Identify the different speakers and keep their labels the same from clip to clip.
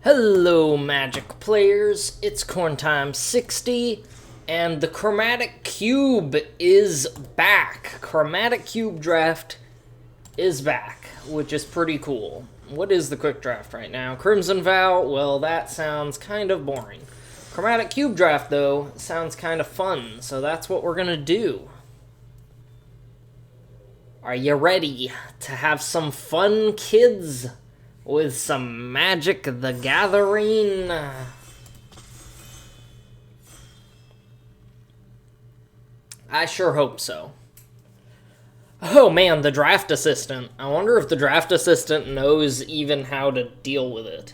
Speaker 1: Hello, Magic players. It's Corn Time 60, and the Chromatic Cube is back. Chromatic Cube draft is back, which is pretty cool. What is the quick draft right now? Crimson Vow? Well, that sounds kind of boring. Chromatic Cube draft, though, sounds kind of fun, so that's what we're gonna do. Are you ready to have some fun, kids? With some Magic the Gathering. I sure hope so. Oh man, the draft assistant. I wonder if the draft assistant knows even how to deal with it.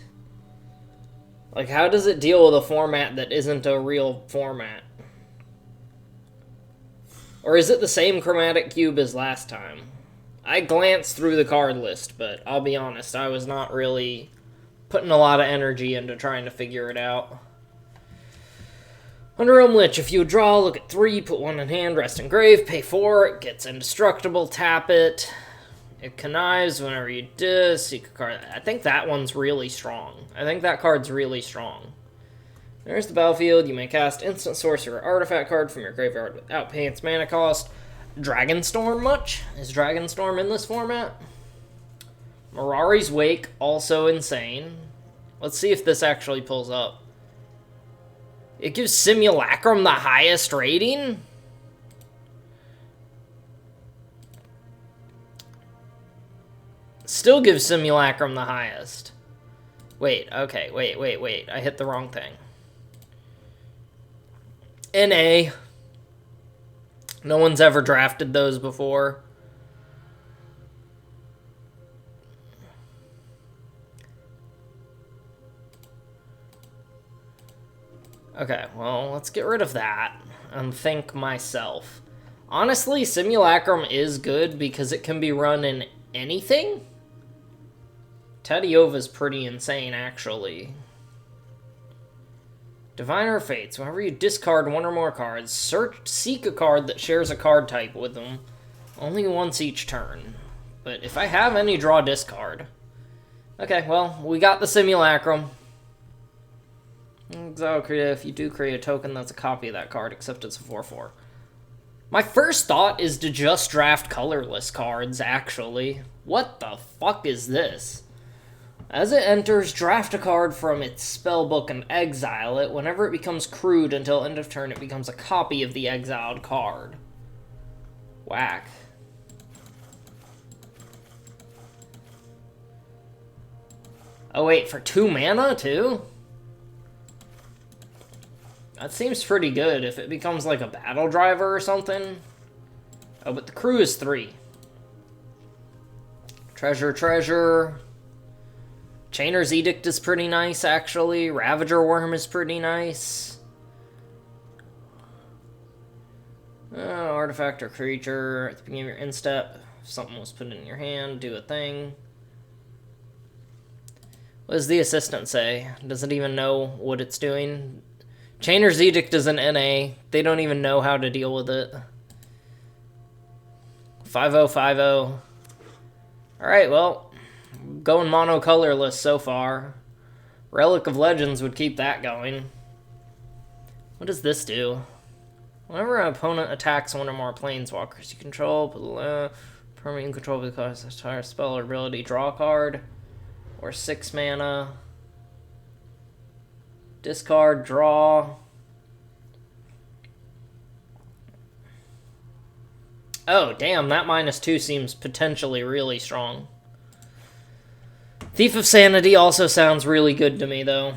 Speaker 1: Like, how does it deal with a format that isn't a real format? Or is it the same Chromatic Cube as last time? I glanced through the card list, but I'll be honest, I was not really putting a lot of energy into trying to figure it out. Underrealm Lich, if you draw, look at 3, put 1 in hand, rest in grave, pay 4, it gets indestructible, tap it. It connives whenever you do, seek a card. I think that one's really strong. I think that card's really strong. There's the battlefield, you may cast instant sorcerer artifact card from your graveyard without paying its mana cost. Dragonstorm much? Is Dragonstorm in this format? Mirari's Wake, also insane. Let's see if this actually pulls up. It gives Simulacrum the highest rating? Still gives Simulacrum the highest. Wait, okay, wait. I hit the wrong thing. NA. No one's ever drafted those before. Okay, well, let's get rid of that and think myself. Honestly, Simulacrum is good because it can be run in anything. Tediova's pretty insane, actually. Diviner Fates. Whenever you discard 1 or more cards, seek a card that shares a card type with them. Only once each turn. But if I have any, draw discard. Okay, well, we got the Simulacrum. If you do create a token, that's a copy of that card, except it's a 4/4. My first thought is to just draft colorless cards, actually. What the fuck is this? As it enters, draft a card from its spellbook and exile it. Whenever it becomes crewed until end of turn, it becomes a copy of the exiled card. Whack. Oh wait, for 2 mana too? That seems pretty good if it becomes like a battle driver or something. Oh, but the crew is 3. Treasure. Chainer's Edict is pretty nice, actually. Ravager Worm is pretty nice. Artifact or creature. At the beginning of your instep, if something was put in your hand, do a thing. What does the assistant say? Does it even know what it's doing? Chainer's Edict is an NA. They don't even know how to deal with it. 5/0/5/0. Alright, well. Going monocolorless so far. Relic of Legends would keep that going. What does this do? Whenever an opponent attacks 1 or more planeswalkers you control, permanent control because the entire spell or ability, draw a card. Or 6 mana. Discard, draw. Oh, damn, that -2 seems potentially really strong. Thief of Sanity also sounds really good to me, though.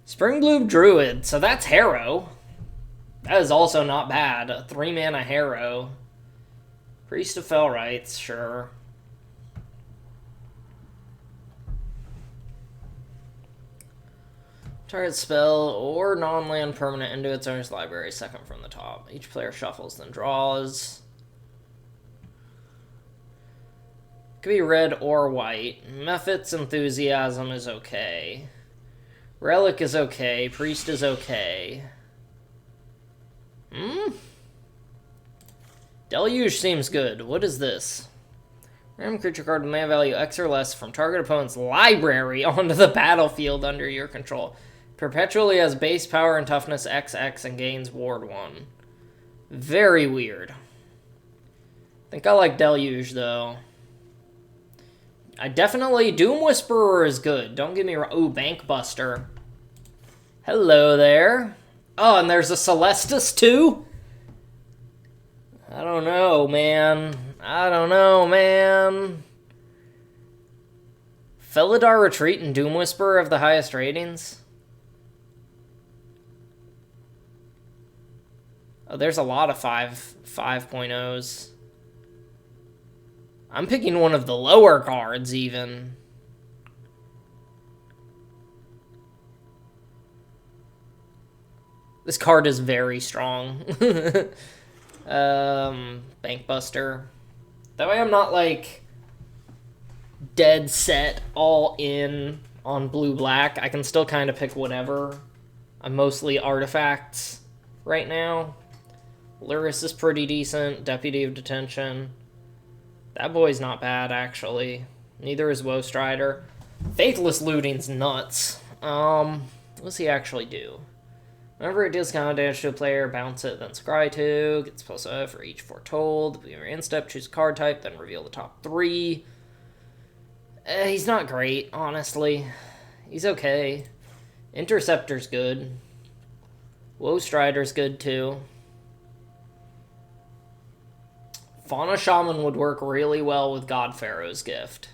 Speaker 1: Springbloom Druid, so that's Harrow. That is also not bad. A 3 mana Harrow. Priest of Fell Rites, sure. Target spell or non-land permanent into its owner's library, second from the top. Each player shuffles, then draws. Could be red or white. Mephit's Enthusiasm is okay. Relic is okay. Priest is okay. Deluge seems good. What is this? Random creature card with mana value X or less from target opponent's library onto the battlefield under your control. Perpetually has base power and toughness XX and gains ward 1. Very weird. I think I like Deluge, though. I definitely... Doom Whisperer is good. Don't get me wrong. Ooh, Bankbuster. Hello there. Oh, and there's a Celestus, too? I don't know, man. I don't know, man. Felidar Retreat and Doom Whisperer have the highest ratings? Oh, there's a lot of 5.0s. I'm picking one of the lower cards, even. This card is very strong. Bankbuster. That way I'm not, like, dead set all in on blue-black. I can still kind of pick whatever. I'm mostly artifacts right now. Luris is pretty decent. Deputy of Detention. That boy's not bad, actually. Neither is Woe Strider. Faithless Looting's nuts. What's he actually do? Whenever it deals combat damage to a player, bounce it, then scry 2. Gets +5 for each foretold. When you're in step, choose a card type, then reveal the top 3. He's not great, honestly. He's okay. Interceptor's good. Woe Strider's good, too. Fauna Shaman would work really well with God Pharaoh's Gift.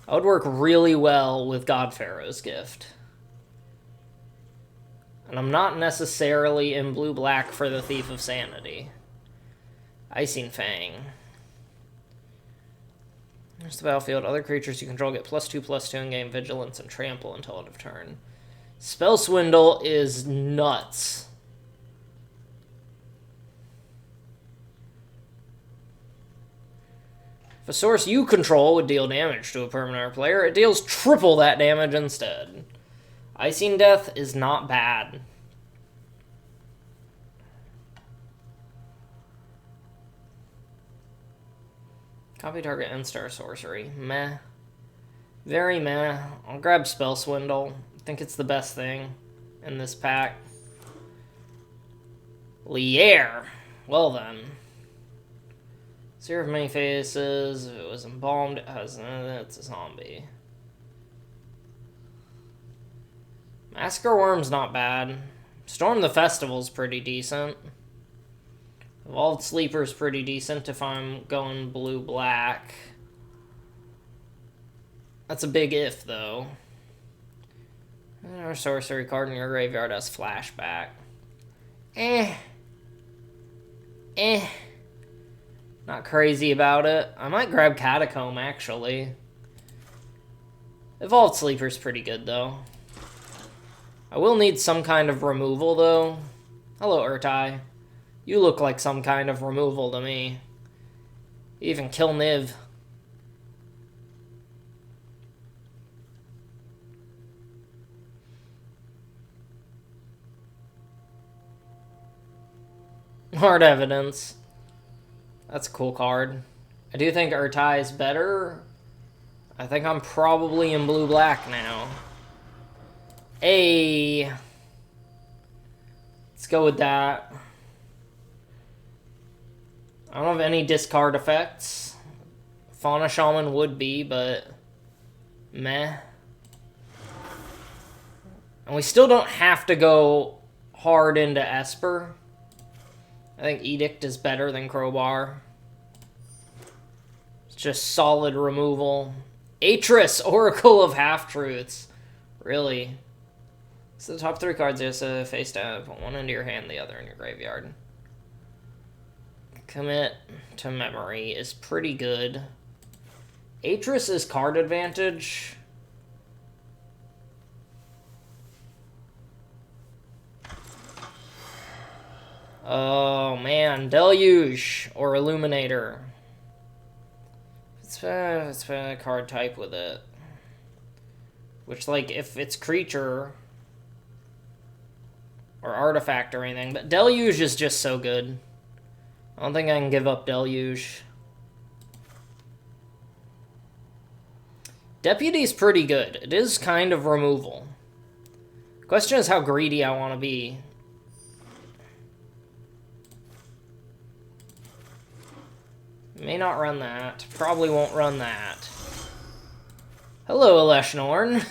Speaker 1: I would work really well with God Pharaoh's Gift. And I'm not necessarily in blue-black for the Thief of Sanity. Icing Fang. There's the battlefield. Other creatures you control get +2/+2 and gain Vigilance and Trample until end of turn. Spell Swindle is nuts. If a source you control would deal damage to a permanent or player, it deals triple that damage instead. Icing Death is not bad. Copy target and star sorcery. Meh. Very meh. I'll grab Spell Swindle. I think it's the best thing in this pack. Lier. Well then. Seer of Many Faces. If it was embalmed, it has... it's a zombie. Massacre Worm's not bad. Storm the Festival's pretty decent. Evolved Sleeper's pretty decent if I'm going blue-black. That's a big if, though. Our sorcery card in your graveyard has Flashback. Not crazy about it. I might grab Catacomb, actually. Evolved Sleeper's pretty good, though. I will need some kind of removal, though. Hello, Urtai. You look like some kind of removal to me. Even kill Niv. Hard Evidence. That's a cool card. I do think Urtai is better. I think I'm probably in blue-black now. Hey. Let's go with that. I don't have any discard effects. Fauna Shaman would be, but meh. And we still don't have to go hard into Esper. I think Edict is better than Crowbar. It's just solid removal. Atris, Oracle of Half-Truths. Really? So the top 3 cards is face down. Put one into your hand, the other in your graveyard. Commit to Memory is pretty good. Atris is card advantage. Oh man, Deluge or Illuminator. It's a card type with it. Which, like, if it's creature or artifact or anything, but Deluge is just so good. I don't think I can give up Deluge. Deputy's pretty good. It is kind of removal. Question is how greedy I want to be. May not run that. Probably won't run that. Hello, Eleshnorn.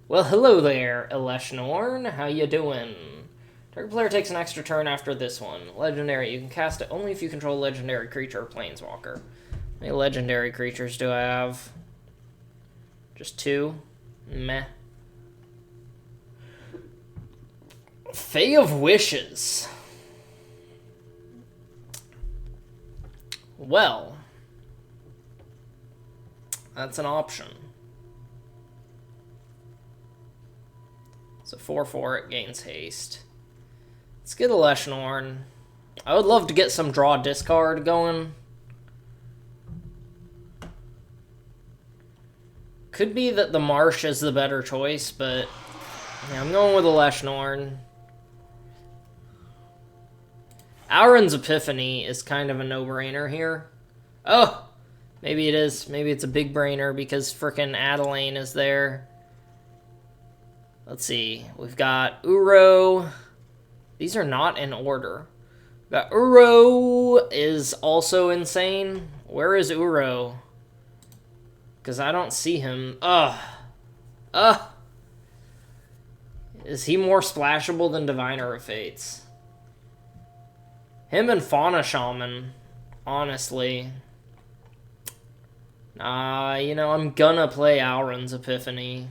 Speaker 1: Well, hello there, Eleshnorn. How you doing? Target player takes an extra turn after this one. Legendary. You can cast it only if you control a legendary creature or planeswalker. How many legendary creatures do I have? Just 2? Meh. Fae of Wishes. Well, that's an option. It's a 4/4, it gains haste. Let's get a Eleshnorn. I would love to get some draw discard going. Could be that the Marsh is the better choice, but yeah, I'm going with Eleshnorn. Auron's Epiphany is kind of a no-brainer here. Oh! Maybe it is. Maybe it's a big brainer because frickin' Adelaine is there. Let's see. We've got Uro. These are not in order. We've got Uro is also insane. Where is Uro? Because I don't see him. Is he more splashable than Diviner of Fates? Him and Fauna Shaman, honestly. You know, I'm gonna play Auron's Epiphany.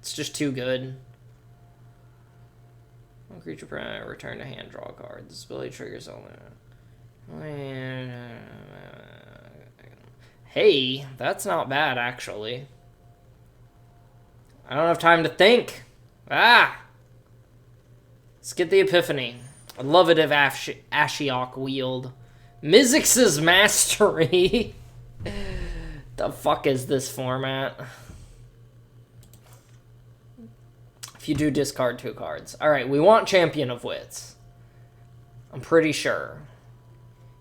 Speaker 1: It's just too good. One creature return to hand, draw a card. This ability triggers only. Hey, that's not bad, actually. I don't have time to think. Let's get the Epiphany. I'd love it if Ashiok wheeled. Mizzix's Mastery. The fuck is this format? If you do discard 2 cards. Alright, we want Champion of Wits. I'm pretty sure.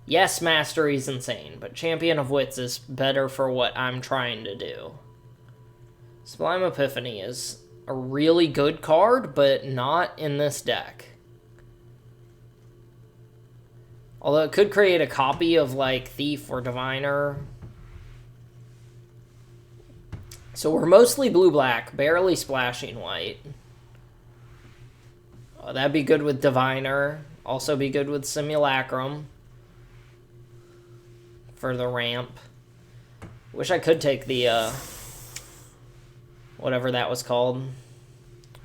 Speaker 1: Yes, Mastery's insane, but Champion of Wits is better for what I'm trying to do. Sublime Epiphany is a really good card, but not in this deck. Although it could create a copy of, like, Thief or Diviner. So we're mostly blue-black, barely splashing white. Oh, that'd be good with Diviner. Also be good with Simulacrum. For the ramp. Wish I could take the, whatever that was called.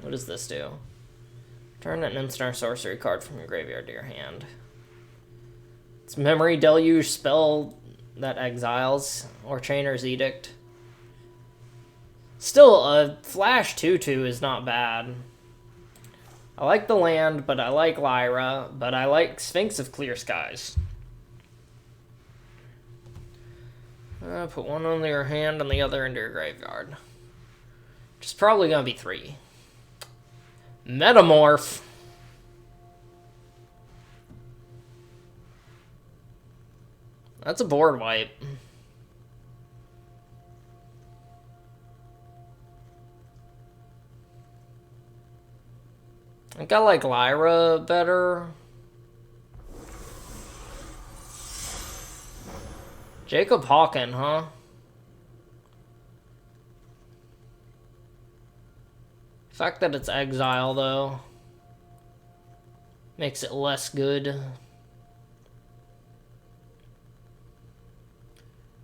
Speaker 1: What does this do? Turn an instant or sorcery card from your graveyard to your hand. It's Memory Deluge spell that exiles, or Chainer's Edict. Still, a Flash 2/2 is not bad. I like the land, but I like Lyra, but I like Sphinx of Clear Skies. Put one on your hand and the other into your graveyard. Which is probably going to be 3. Metamorph. That's a board wipe. I think I like Lyra better. Jacob Hawken, huh? The fact that it's exile, though, makes it less good.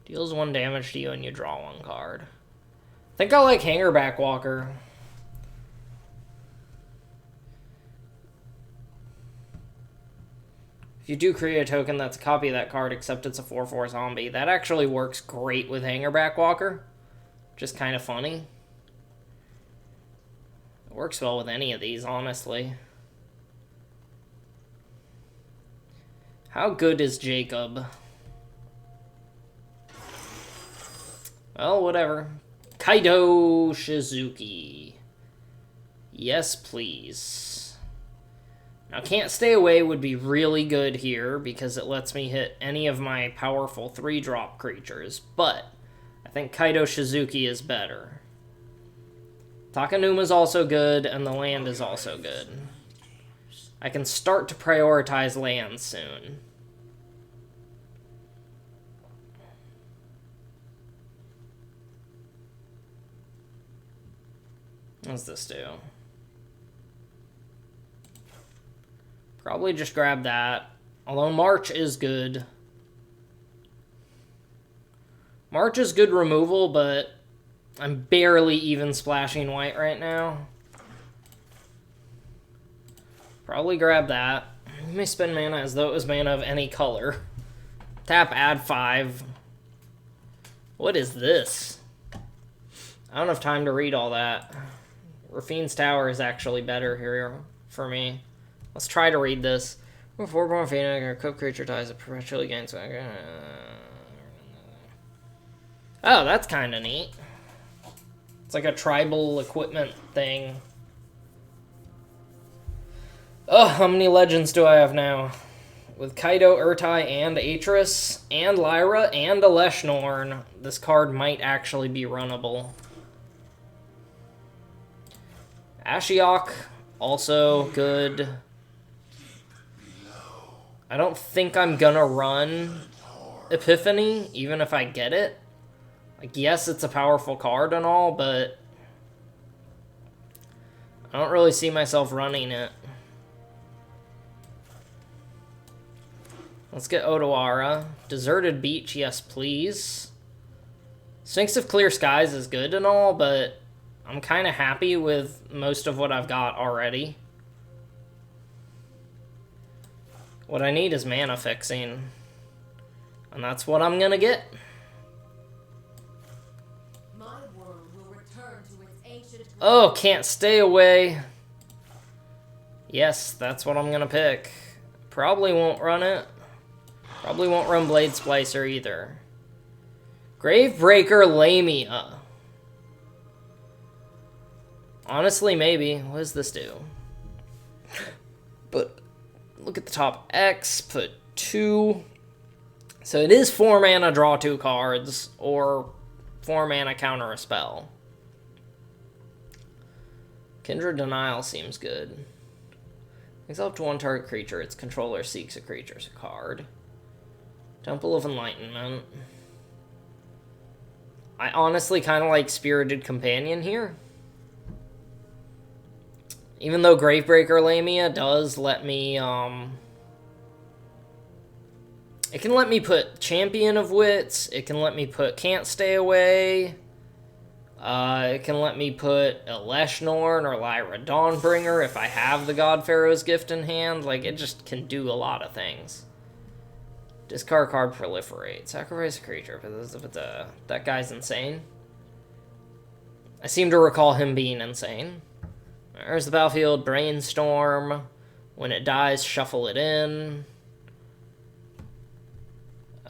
Speaker 1: Deals 1 damage to you and you draw 1 card. I think I like Hangerback Walker. If you do create a token that's a copy of that card, except it's a 4/4 zombie, that actually works great with Hangerback Walker. Just kind of funny. It works well with any of these, honestly. How good is Jacob? Well, whatever. Kaido Shizuki. Yes, please. Now, Can't Stay Away would be really good here because it lets me hit any of my powerful 3-drop creatures, but I think Kaido Shizuki is better. Takanuma's also good, and the land is also good. I can start to prioritize land soon. What does this do? Probably just grab that. Although March is good. March is good removal, but I'm barely even splashing white right now. Probably grab that. You may spend mana as though it was mana of any color. Tap, add 5. What is this? I don't have time to read all that. Rafine's Tower is actually better here for me. Let's try to read this. 4-4 Phoenix, or cook creature ties it perpetually gains. Oh, that's kind of neat. It's like a tribal equipment thing. Oh, how many legends do I have now? With Kaido, Urtai, and Atris, and Lyra, and Aleshnorn, this card might actually be runnable. Ashiok, also good. I don't think I'm gonna run Epiphany, even if I get it. Like, yes, it's a powerful card and all, but I don't really see myself running it. Let's get Odawara. Deserted Beach, yes please. Sphinx of Clear Skies is good and all, but I'm kind of happy with most of what I've got already. What I need is mana fixing. And that's what I'm gonna get.
Speaker 2: My world will return to its ancient...
Speaker 1: Oh, can't stay away. Yes, that's what I'm gonna pick. Probably won't run it. Probably won't run Blade Splicer either. Gravebreaker Lamia. Honestly, maybe. What does this do? But look at the top X, put 2. So it is 4 mana, draw 2 cards, or 4 mana, counter a spell. Kindred Denial seems good. Exile up to 1 target creature. Its controller seeks a creature's card. Temple of Enlightenment. I honestly kind of like Spirited Companion here. Even though Gravebreaker Lamia does let me, it can let me put Champion of Wits. It can let me put Can't Stay Away. It can let me put Aleshnorn or Lyra Dawnbringer if I have the God Pharaoh's Gift in hand. Like, it just can do a lot of things. Discard card, proliferate. Sacrifice a creature. That guy's insane. I seem to recall him being insane. There's the battlefield. Brainstorm. When it dies, shuffle it in.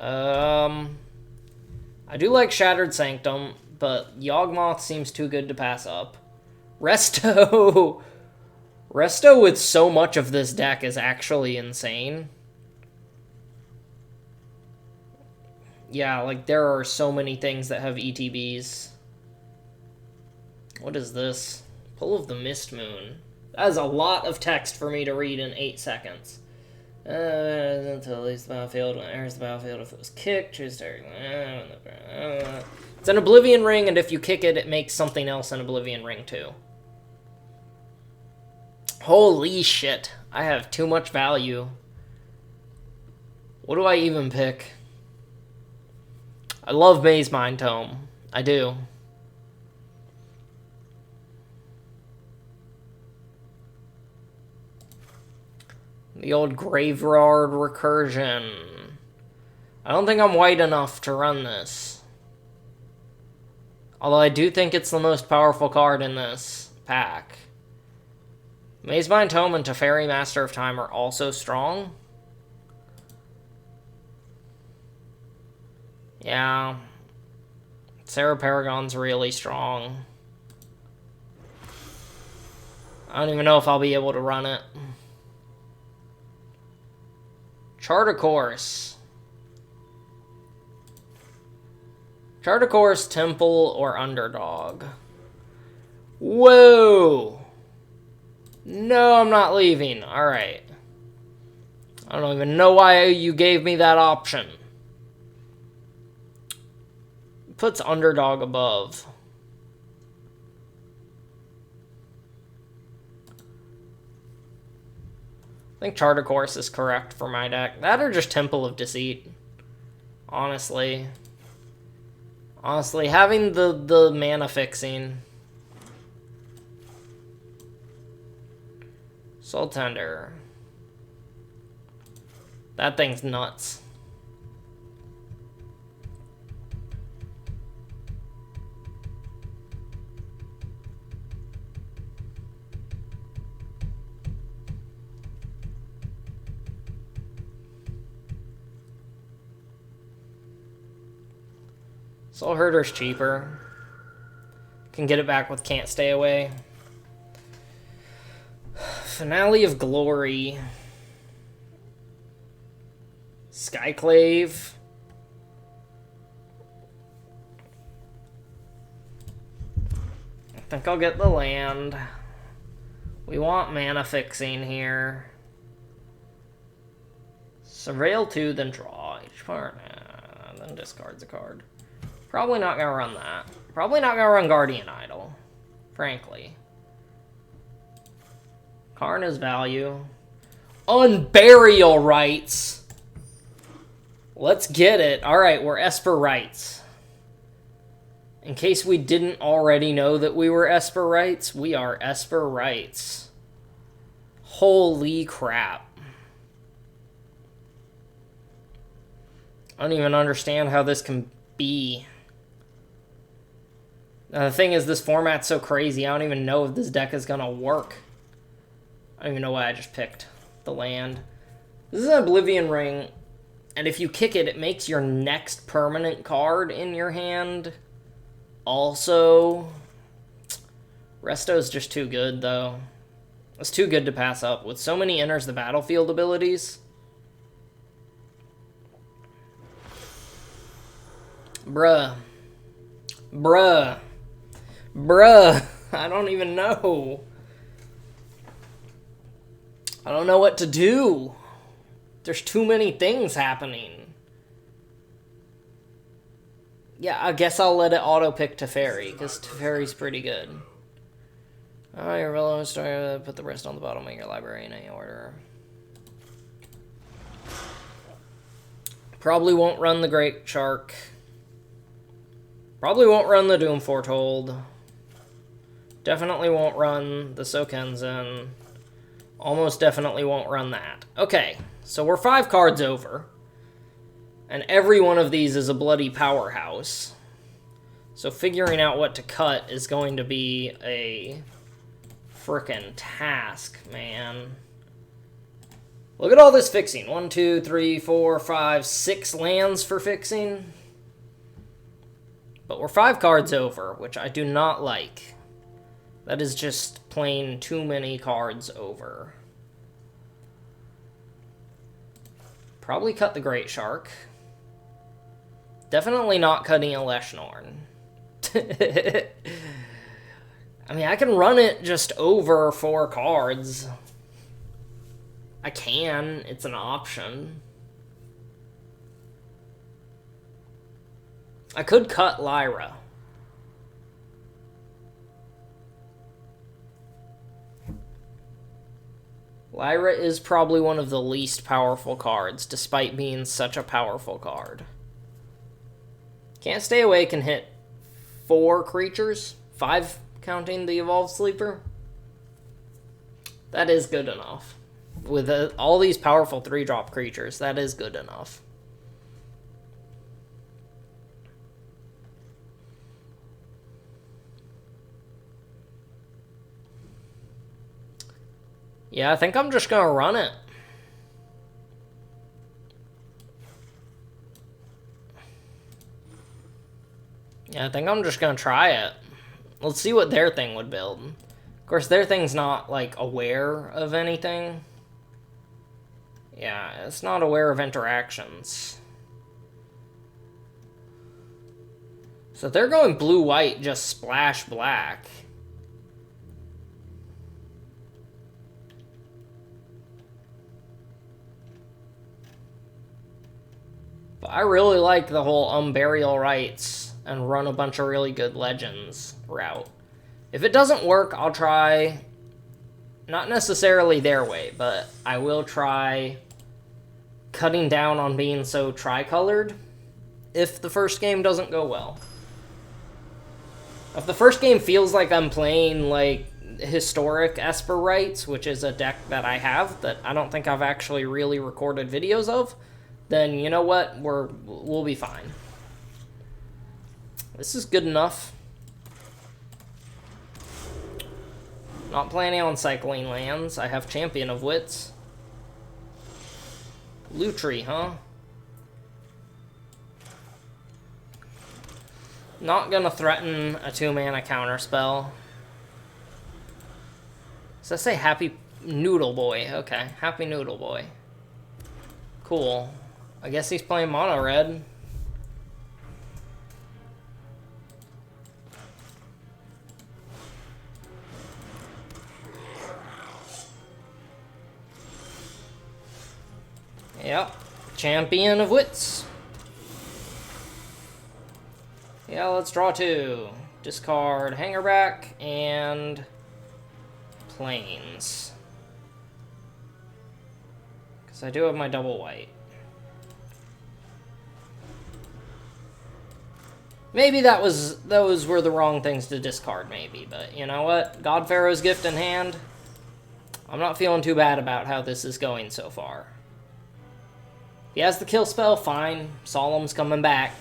Speaker 1: I do like Shattered Sanctum, but Yawgmoth seems too good to pass up. Resto! Resto with so much of this deck is actually insane. Yeah, like, there are so many things that have ETBs. What is this? Pull of the Mist Moon. That is a lot of text for me to read in 8 seconds. Until it leaves the battlefield. When it enters the battlefield, if it was kicked, choose to... It's an Oblivion Ring, and if you kick it, it makes something else an Oblivion Ring, too. Holy shit. I have too much value. What do I even pick? I love Maze Mind Tome. I do. The old Graveyard Recursion. I don't think I'm white enough to run this. Although I do think it's the most powerful card in this pack. Maze Mind Tome and Teferi, Master of Time are also strong. Yeah. Sarah Paragon's really strong. I don't even know if I'll be able to run it. Chart a Course. Chart a course, temple, or underdog. Whoa! No, I'm not leaving. Alright. I don't even know why you gave me that option. Puts underdog above. I think Charter Course is correct for my deck. That or just Temple of Deceit. Honestly. Honestly, having the mana fixing. Soul Tender. That thing's nuts. Soul Herder's cheaper. Can get it back with Can't Stay Away. Finale of Glory. Skyclave. I think I'll get the land. We want mana fixing here. Surveil 2, then draw each part. Then discards a card. Probably not gonna run that. Probably not gonna run Guardian Idol. Frankly. Karna's value. Unburial Rites. Let's get it. Alright, we're Esper Rites. In case we didn't already know that we were Esper Rites, we are Esper Rites. Holy crap. I don't even understand how this can be. The thing is, this format's so crazy, I don't even know if this deck is gonna work. I don't even know why I just picked the land. This is an Oblivion Ring, and if you kick it, it makes your next permanent card in your hand. Also, Resto's just too good, though. It's too good to pass up. With so many enters the battlefield abilities. Bruh. Bruh. Bruh. I don't even know. I don't know what to do. There's too many things happening. Yeah, I guess I'll let it auto-pick Teferi, because Teferi's pretty good. Oh, your relevant story, put the rest on the bottom of your library in any order. Probably won't run the Great Shark. Probably won't run the Doom Foretold. Definitely won't run the Sokenzen. Almost definitely won't run that. Okay, so we're 5 cards over. And every one of these is a bloody powerhouse. So figuring out what to cut is going to be a frickin' task, man. Look at all this fixing. 1, 2, 3, 4, 5, 6 lands for fixing. But we're 5 cards over, which I do not like. That is just plain too many cards over. Probably cut the Great Shark. Definitely not cutting a Leshnorn. I mean, I can run it just over 4 cards. I can. It's an option. I could cut Lyra. Lyra is probably one of the least powerful cards, despite being such a powerful card. Can't Stay Away can hit 4 creatures, 5 counting the Evolved Sleeper. That is good enough. With all these powerful 3-drop creatures, that is good enough. Yeah, I think I'm just gonna run it. Yeah, I think I'm just gonna try it. Let's see what their thing would build. Of course, their thing's not, like, aware of anything. Yeah, it's not aware of interactions. So they're going blue-white, just splash black. But I really like the whole Unburial Rites and run a bunch of really good Legends route. If it doesn't work, I'll try, not necessarily their way, but I will try cutting down on being so tricolored if the first game doesn't go well. If the first game feels like I'm playing like historic Esper Rites, which is a deck that I have that I don't think I've actually really recorded videos of, then you know what? We'll be fine. This is good enough. Not planning on cycling lands. I have Champion of Wits. Lutri, huh? Not gonna threaten a 2-mana counterspell. Does that say Happy Noodle Boy? Okay, Happy Noodle Boy. Cool. I guess he's playing mono red. Yep. Champion of Wits. Yeah, let's draw 2. Discard Hangerback and Plains. Because I do have my double white. Maybe those were the wrong things to discard, maybe. But you know what? God Pharaoh's Gift in hand. I'm not feeling too bad about how this is going so far. He has the kill spell, fine. Solemn's coming back.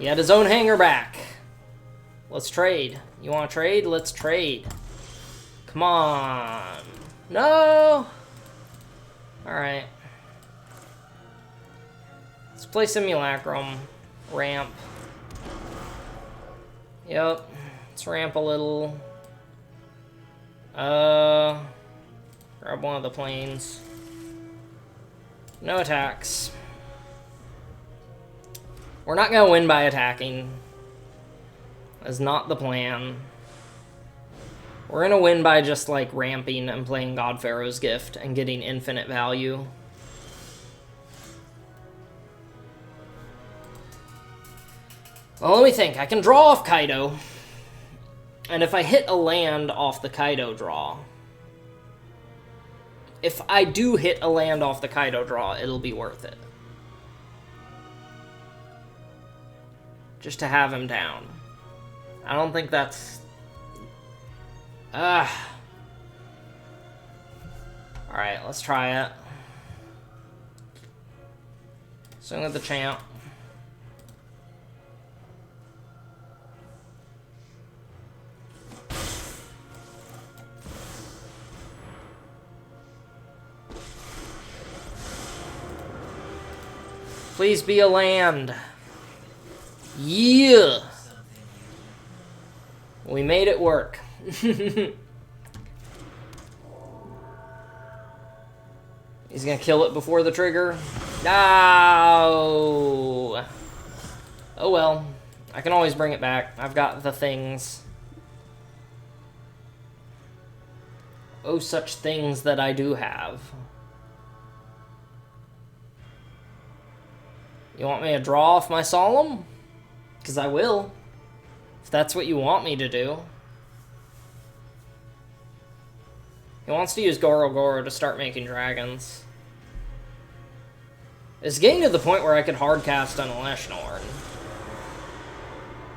Speaker 1: He had his own hanger back. Let's trade. You want to trade? Let's trade. Come on. No! Alright. Let's play Simulacrum. Ramp. Yep. Let's ramp a little. Grab one of the planes. No attacks. We're not going to win by attacking. That's not the plan. We're going to win by just, like, ramping and playing God Pharaoh's Gift and getting infinite value. Well, let me think. I can draw off Kaido. And if I hit a land off the Kaido draw... If I do hit a land off the Kaido draw, it'll be worth it. Just to have him down. I don't think that's... Alright, let's try it. Swing with the champ. Please be a land. Yeah! We made it work. He's gonna kill it before the trigger. No! Oh well. I can always bring it back. I've got the things. Oh, such things that I do have. You want me to draw off my Solemn? Because I will. If that's what you want me to do. He wants to use Goro Goro to start making dragons. It's getting to the point where I could hardcast on Elashnorn.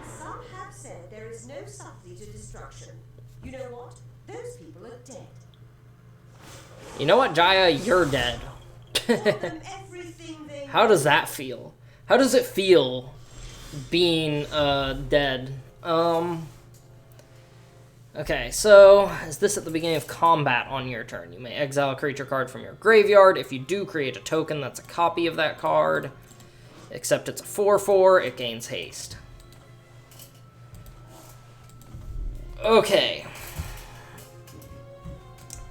Speaker 3: Some have said there is no subtlety to destruction. You know what? Those people are dead.
Speaker 1: You know what, Jaya? You're dead.
Speaker 3: Tell them everything they
Speaker 1: How does that feel? How does it feel being dead? Okay, so is this at the beginning of combat on your turn? You may exile a creature card from your graveyard. If you do, create a token that's a copy of that card. Except it's a 4/4, it gains haste. Okay.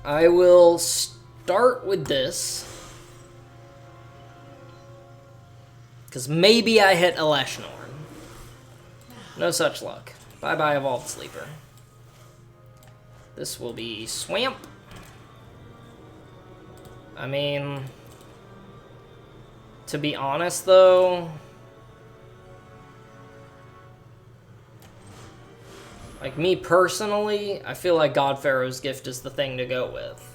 Speaker 1: I will start with this. Because maybe I hit Elashnorn. No such luck. Bye-bye, Evolved Sleeper. This will be Swamp. I mean, to be honest, though, like me personally, I feel like God Pharaoh's Gift is the thing to go with.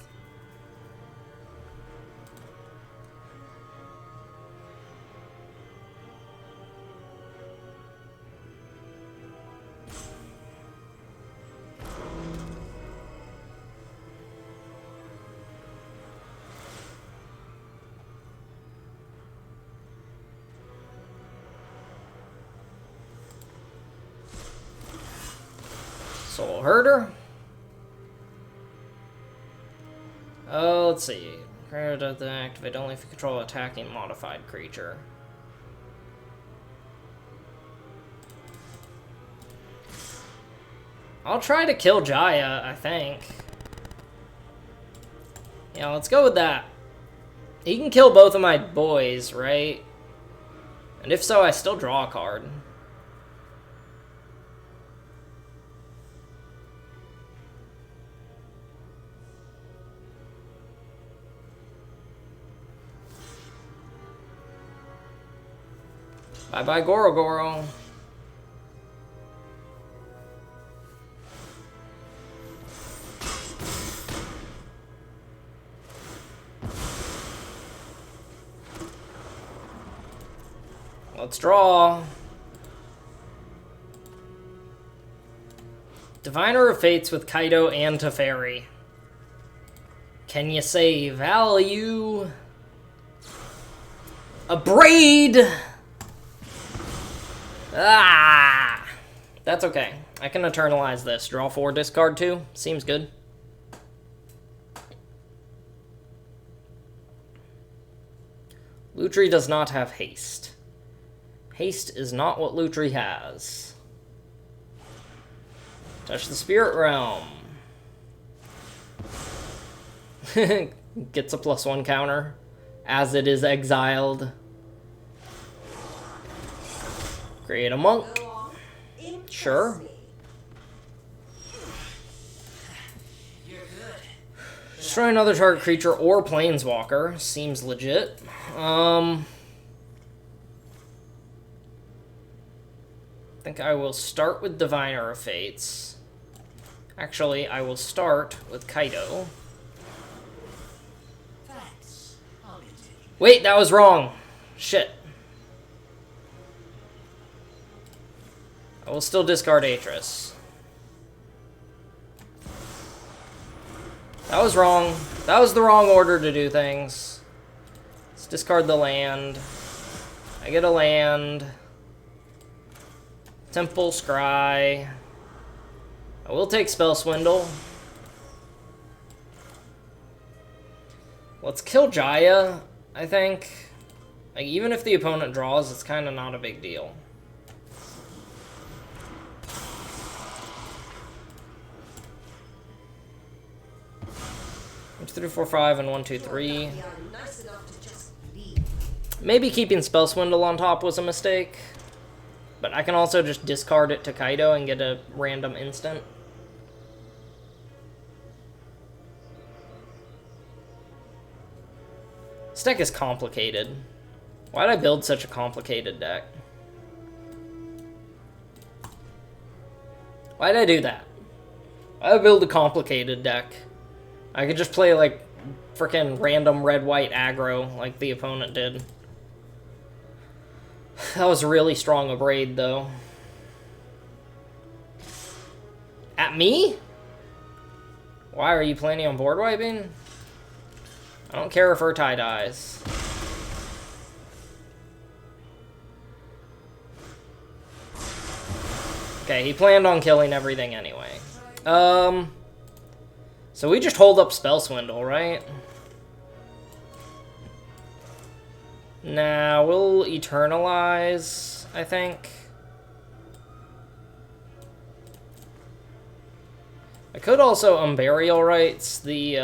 Speaker 1: Soul Herder. Oh, let's see. Prayer does activate only if you control attacking modified creature. I'll try to kill Jaya, I think. Yeah, let's go with that. He can kill both of my boys, right? And if so, I still draw a card. Bye-bye, Goro Goro. Let's draw. Diviner of Fates with Kaido and Teferi. Can you say value? A braid! Ah! That's okay. I can eternalize this. Draw 4, discard 2. Seems good. Lutri does not have haste. Haste is not what Lutri has. Touch the Spirit Realm. Gets a +1 counter as it is exiled. Create a monk. Sure. Destroy another target creature or planeswalker. Seems legit. I think I will start with Diviner of Fates. Actually, I will start with Kaido. Wait, that was wrong. Shit. I will still discard Atris. That was wrong. That was the wrong order to do things. Let's discard the land. I get a land. Temple Scry. I will take Spell Swindle. Let's kill Jaya, I think. Like, even if the opponent draws, it's kind of not a big deal. It's 3, 4, 5, and 1, 2, 3. Maybe keeping Spell Swindle on top was a mistake. But I can also just discard it to Kaido and get a random instant. This deck is complicated. Why did I build such a complicated deck? Why did I do that? Why did I build a complicated deck? I could just play, like, frickin' random red-white aggro like the opponent did. That was really strong a braid, though. At me? Why, are you planning on board wiping? I don't care if her tie dies. Okay, he planned on killing everything anyway. So we just hold up Spell Swindle, right? Nah, we'll Eternalize, I think. I could also Unburial Rites the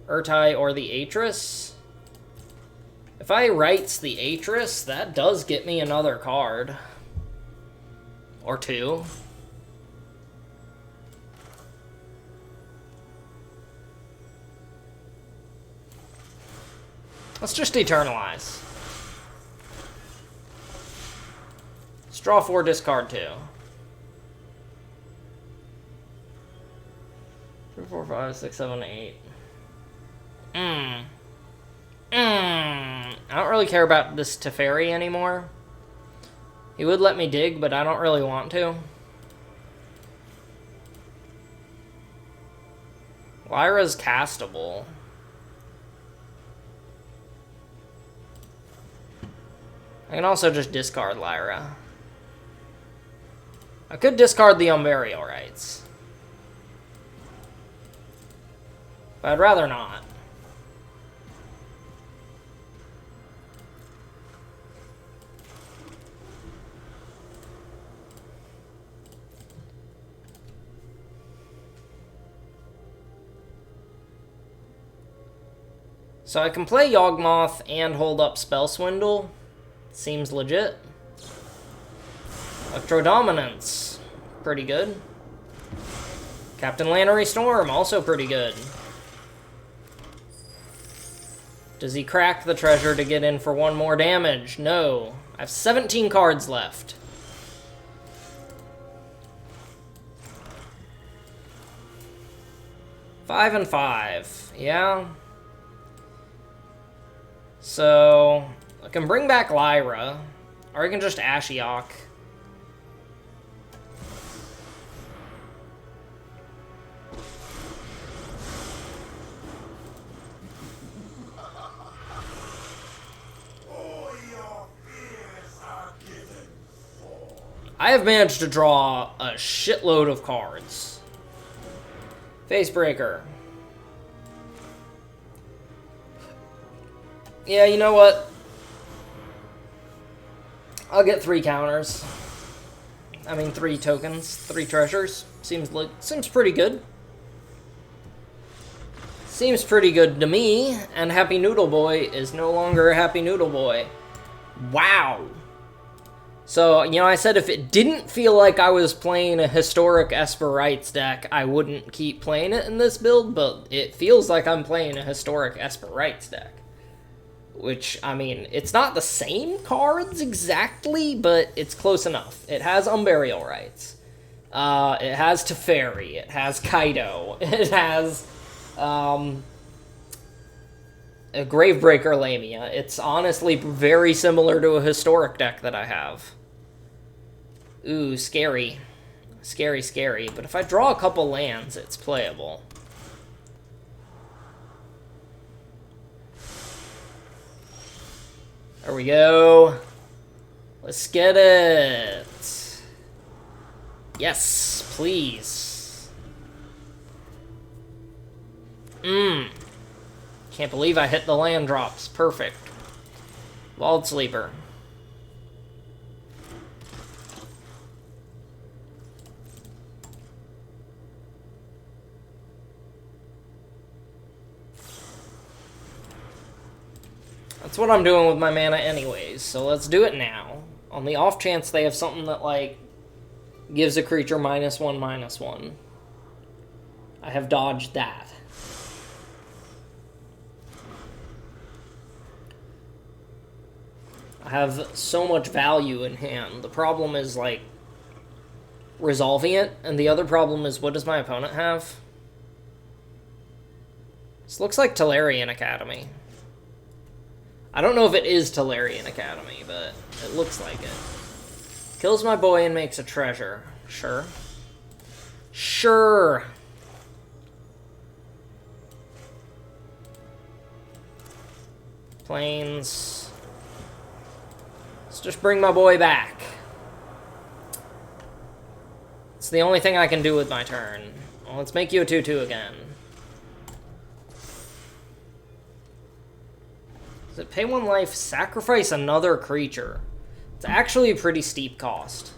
Speaker 1: Urtai or the Atris. If I Rites the Atris, that does get me another card. Or 2. Let's just eternalize. Let's draw 4, discard 2. 3, 4, 5, 6, 7, 8. I don't really care about this Teferi anymore. He would let me dig, but I don't really want to. Lyra's castable. I can also just discard Lyra. I could discard the Unburial Rites. But I'd rather not. So I can play Yawgmoth and hold up Spell Swindle. Seems legit. Electrodominance. Pretty good. Captain Lannery Storm. Also pretty good. Does he crack the treasure to get in for 1 more damage? No. I have 17 cards left. Five and 5. Yeah. So, I can bring back Lyra, or I can just Ashiok. I have managed to draw a shitload of cards. Facebreaker. Yeah, you know what? I'll get 3 counters. I mean, 3 tokens, 3 treasures. Seems pretty good. Seems pretty good to me. And Happy Noodle Boy is no longer a Happy Noodle Boy. Wow. So, you know, I said if it didn't feel like I was playing a historic Esper Rites deck, I wouldn't keep playing it in this build, but it feels like I'm playing a historic Esper Rites deck. Which, I mean, it's not the same cards exactly, but it's close enough. It has Unburial Rites. It has Teferi. It has Kaido. It has a Gravebreaker Lamia. It's honestly very similar to a historic deck that I have. Ooh, scary. Scary, scary. But if I draw a couple lands, it's playable. There we go. Let's get it. Yes, please. Can't believe I hit the land drops. Perfect. Walled Sleeper. That's what I'm doing with my mana anyways, so let's do it now. On the off chance they have something that, like, gives a creature -1/-1. I have dodged that. I have so much value in hand. The problem is, like, resolving it, and the other problem is, what does my opponent have? This looks like Tolarian Academy. I don't know if it is Tolarian Academy, but it looks like it. Kills my boy and makes a treasure. Sure. Sure. Planes. Let's just bring my boy back. It's the only thing I can do with my turn. Well, let's make you a 2/2 again. Does it pay 1 life, sacrifice another creature? It's actually a pretty steep cost.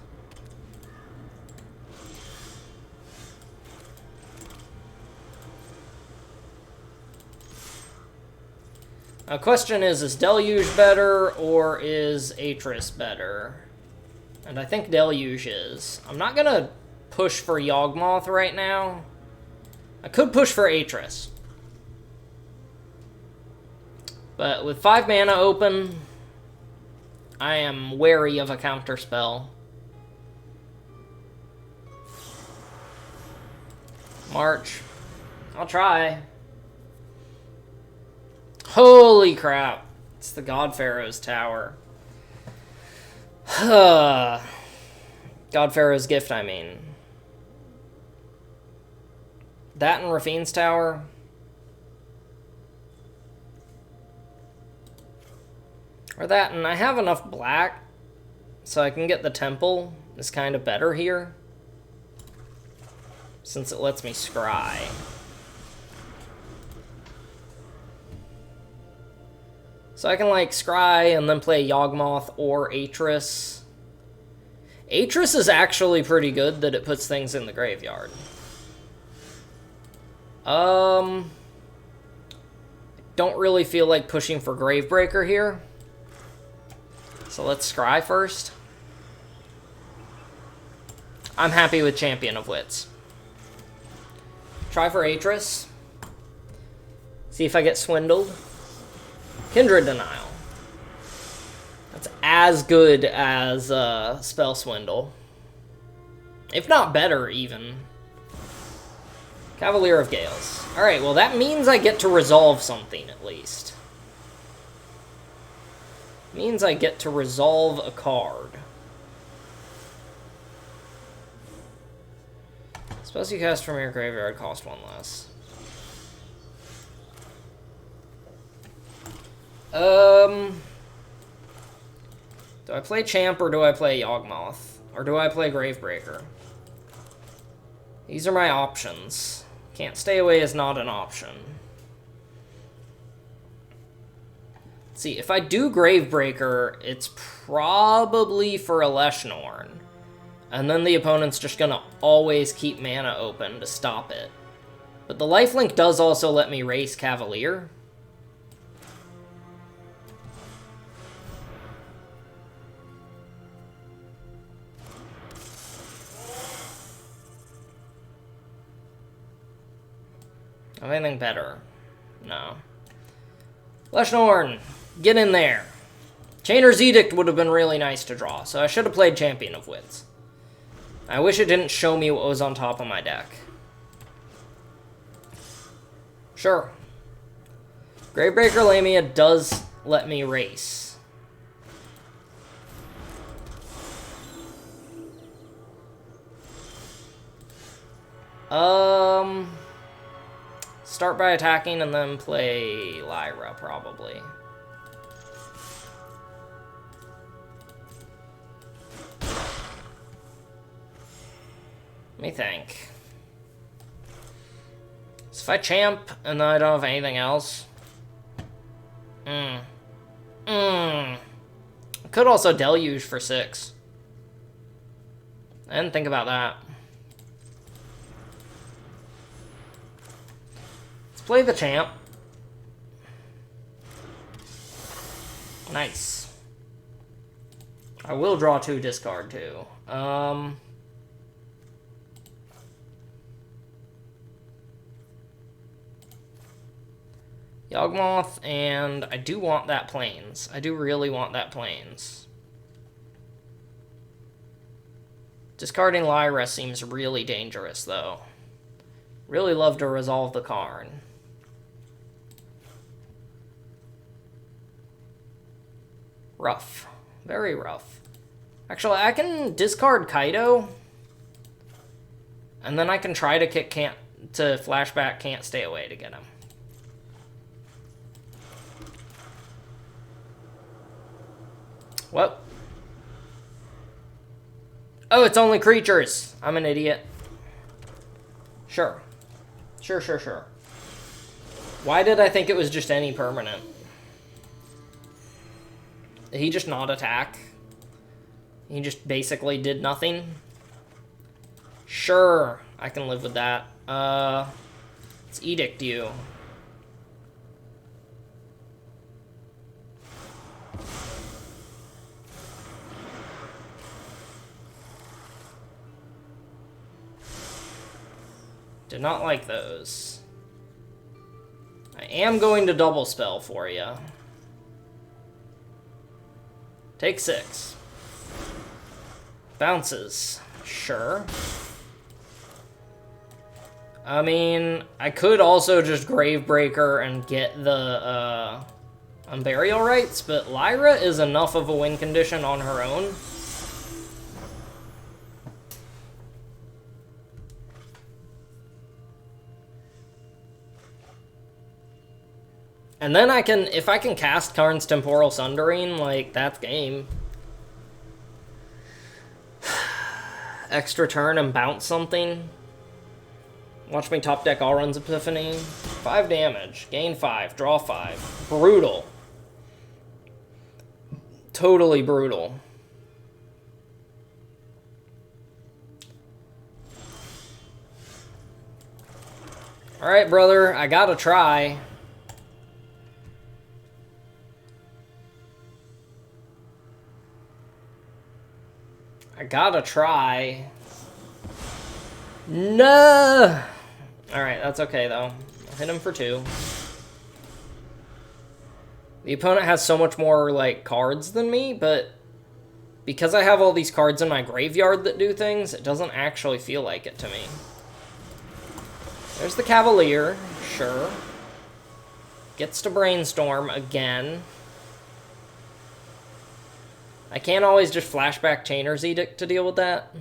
Speaker 1: Now, question is Deluge better or is Atris better? And I think Deluge is. I'm not gonna push for Yawgmoth right now. I could push for Atris. But with 5 mana open, I am wary of a counterspell. March. I'll try. Holy crap. It's the God Pharaoh's Tower. God Pharaoh's Gift, I mean. That and Rafine's Tower. Or that, and I have enough black, so I can get the Temple is kind of better here. Since it lets me scry. So I can, like, scry and then play Yawgmoth or Atris. Atris is actually pretty good that it puts things in the graveyard. Don't really feel like pushing for Gravebreaker here. So let's scry first. I'm happy with Champion of Wits. Try for Atris. See if I get swindled. Kindred Denial. That's as good as Spell Swindle. If not better, even. Cavalier of Gales. Alright, well that means I get to resolve something, at least. Means I get to resolve a card. Spells you cast from your graveyard cost 1 less. Do I play Champ or do I play Yawgmoth? Or do I play Gravebreaker? These are my options. Can't Stay Away is not an option. Let's see, if I do Gravebreaker, it's probably for a Leshnorn. And then the opponent's just gonna always keep mana open to stop it. But the lifelink does also let me race Cavalier. Have anything better? No. Leshnorn, get in there. Chainer's Edict would have been really nice to draw, so I should have played Champion of Wits. I wish it didn't show me what was on top of my deck. Sure. Gravebreaker Lamia does let me race. Start by attacking and then play Lyra, probably. Let me think. So if I champ and then I don't have anything else. I could also Deluge for 6. I didn't think about that. Let's play the champ. Nice. I will draw 2, discard 2. Yawgmoth, and I do want that Plains. I do really want that Plains. Discarding Lyra seems really dangerous, though. Really love to resolve the Karn. Rough. Very rough. Actually, I can discard Kaido. And then I can try to flashback Can't Stay Away to get him. What? Oh, it's only creatures. I'm an idiot. Sure. Sure. Why did I think it was just any permanent? Did he just not attack? He just basically did nothing? Sure, I can live with that. Let's Edict you. Did not like those. I am going to double spell for you. Take 6. Bounces. Sure. I mean, I could also just Gravebreaker and get the Unburial Rites, but Lyra is enough of a win condition on her own. And then I can, if I can cast Karn's Temporal Sundering, like, that's game. Extra turn and bounce something. Watch me top deck Alrun's Epiphany. 5 damage. Gain 5. Draw 5. Brutal. Totally brutal. Alright, brother. I gotta try. I gotta try. No! Alright, that's okay, though. I'll hit him for 2. The opponent has so much more, like, cards than me, but because I have all these cards in my graveyard that do things, it doesn't actually feel like it to me. There's the Cavalier, sure. Gets to Brainstorm again. I can't always just flashback Chainer's Edict to deal with that.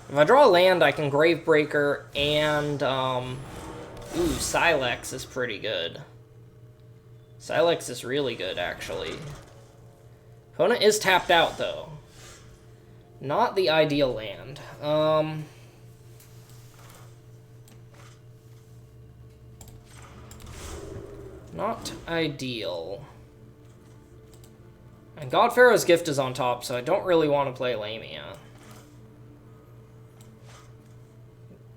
Speaker 1: If I draw a land, I can Gravebreaker and, ooh, Silex is pretty good. Silex is really good, actually. Opponent is tapped out, though. Not the ideal land. Not ideal. And God Pharaoh's Gift is on top, so I don't really want to play Lamia.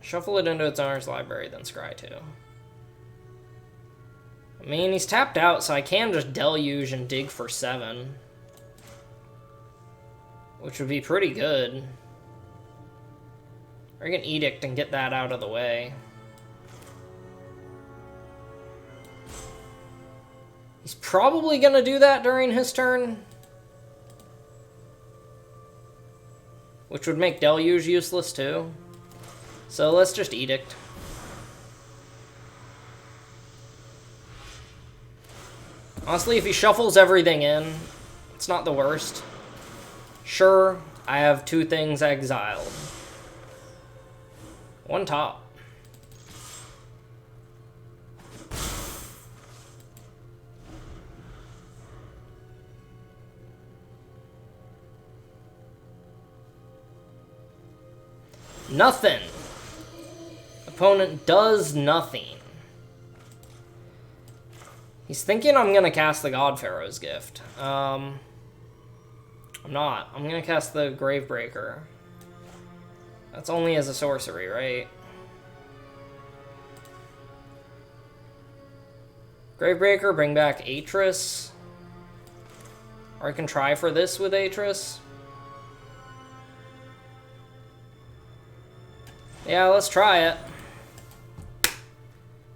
Speaker 1: Shuffle it into its owner's library, then scry 2. I mean, he's tapped out, so I can just Deluge and dig for 7. Which would be pretty good. Or I can Edict and get that out of the way. He's probably going to do that during his turn. Which would make Deluge useless, too. So let's just Edict. Honestly, if he shuffles everything in, it's not the worst. Sure, I have 2 things exiled. 1 top. Nothing. Opponent does nothing. He's thinking I'm going to cast the God Pharaoh's Gift. I'm not. I'm going to cast the Gravebreaker. That's only as a sorcery, right? Gravebreaker, bring back Atris. Or I can try for this with Atris. Yeah, let's try it.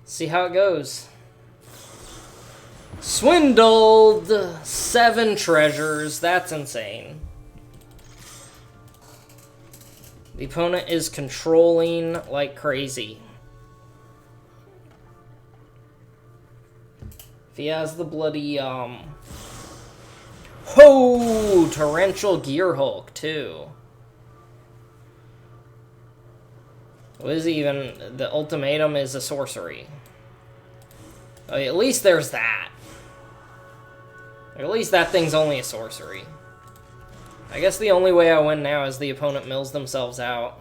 Speaker 1: See how it goes. Swindled! 7 treasures. That's insane. The opponent is controlling like crazy. If he has the bloody, Ho! Torrential Gearhulk, too. What is even... The ultimatum is a sorcery. Oh, at least there's that. Or at least that thing's only a sorcery. I guess the only way I win now is the opponent mills themselves out.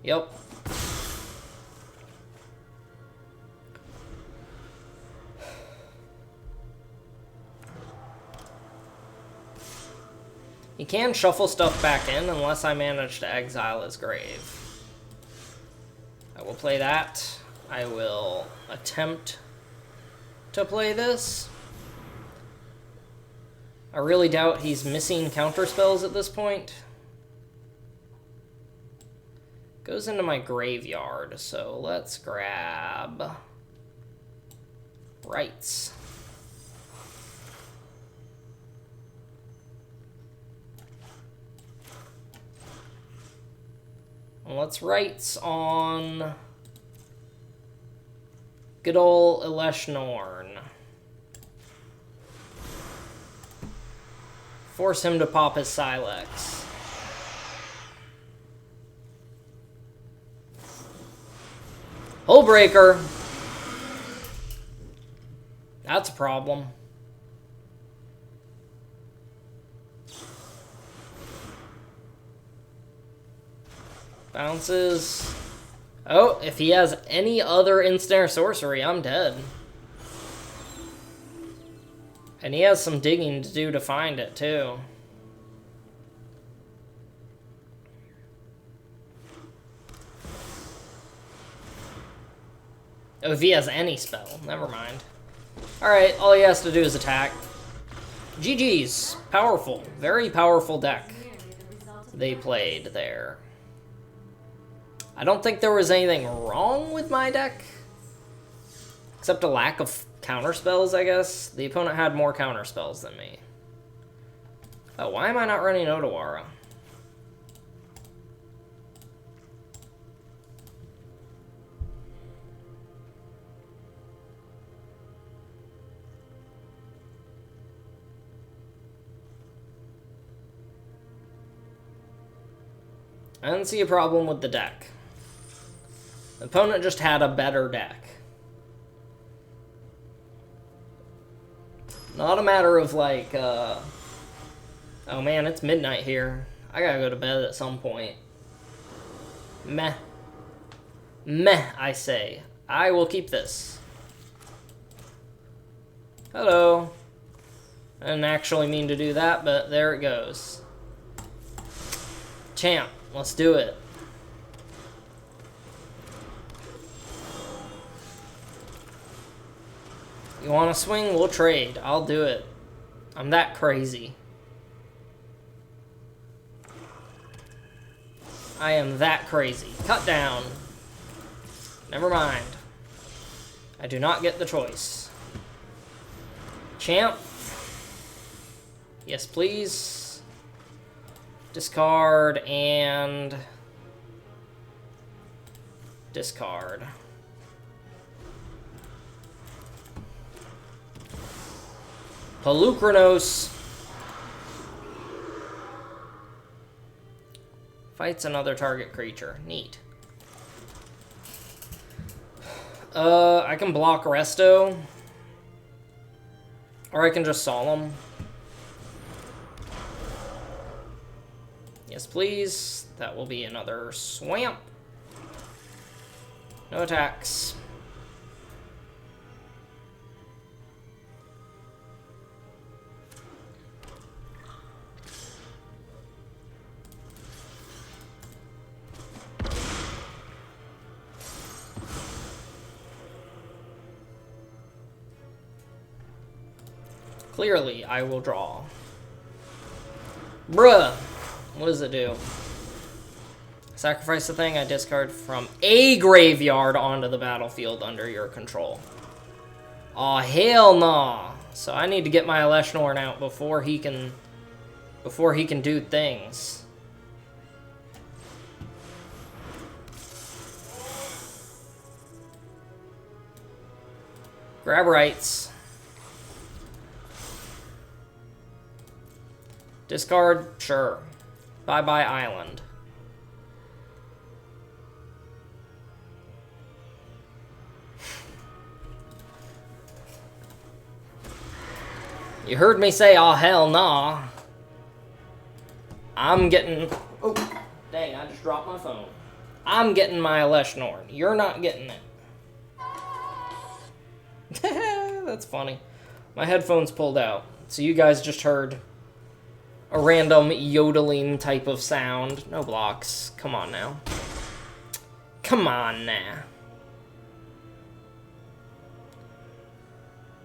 Speaker 1: Yep. He can shuffle stuff back in unless I manage to exile his grave. I will play that. I will attempt to play this. I really doubt he's missing counter spells at this point. Goes into my graveyard, so let's grab Rites. Let's Rites on good ol' Eleshnorn. Force him to pop his Silex. Hullbreaker. That's a problem. Bounces. Oh, if he has any other instant sorcery, I'm dead. And he has some digging to do to find it, too. Oh, if he has any spell. Never mind. Alright, all he has to do is attack. GG's. Powerful. Very powerful deck they played there. I don't think there was anything wrong with my deck. Except a lack of counterspells, I guess. The opponent had more counterspells than me. Oh, why am I not running Otawara? I didn't see a problem with the deck. The opponent just had a better deck. Not a matter of like, oh man, it's midnight here. I gotta go to bed at some point. Meh. Meh, I say. I will keep this. Hello. I didn't actually mean to do that, but there it goes. Champ, let's do it. You want to swing? We'll trade. I'll do it. I'm that crazy. I am that crazy. Cut down. Never mind. I do not get the choice. Champ. Yes, please. Discard and discard. Pelucranos fights another target creature. Neat. I can block Resto. Or I can just Solemn. Yes, please. That will be another Swamp. No attacks. Clearly, I will draw. Bruh! What does it do? Sacrifice the thing I discard from a graveyard onto the battlefield under your control. Aw, hell nah! So I need to get my Eleshnorn out before he can do things. Grab Rites. Discard, sure. Bye-bye island. You heard me say, oh hell nah. I'm getting... Oh, dang, I just dropped my phone. I'm getting my Eleshnorn. You're not getting it. That's funny. My headphones pulled out, so you guys just heard a random yodeling type of sound. No blocks. Come on now. Come on now.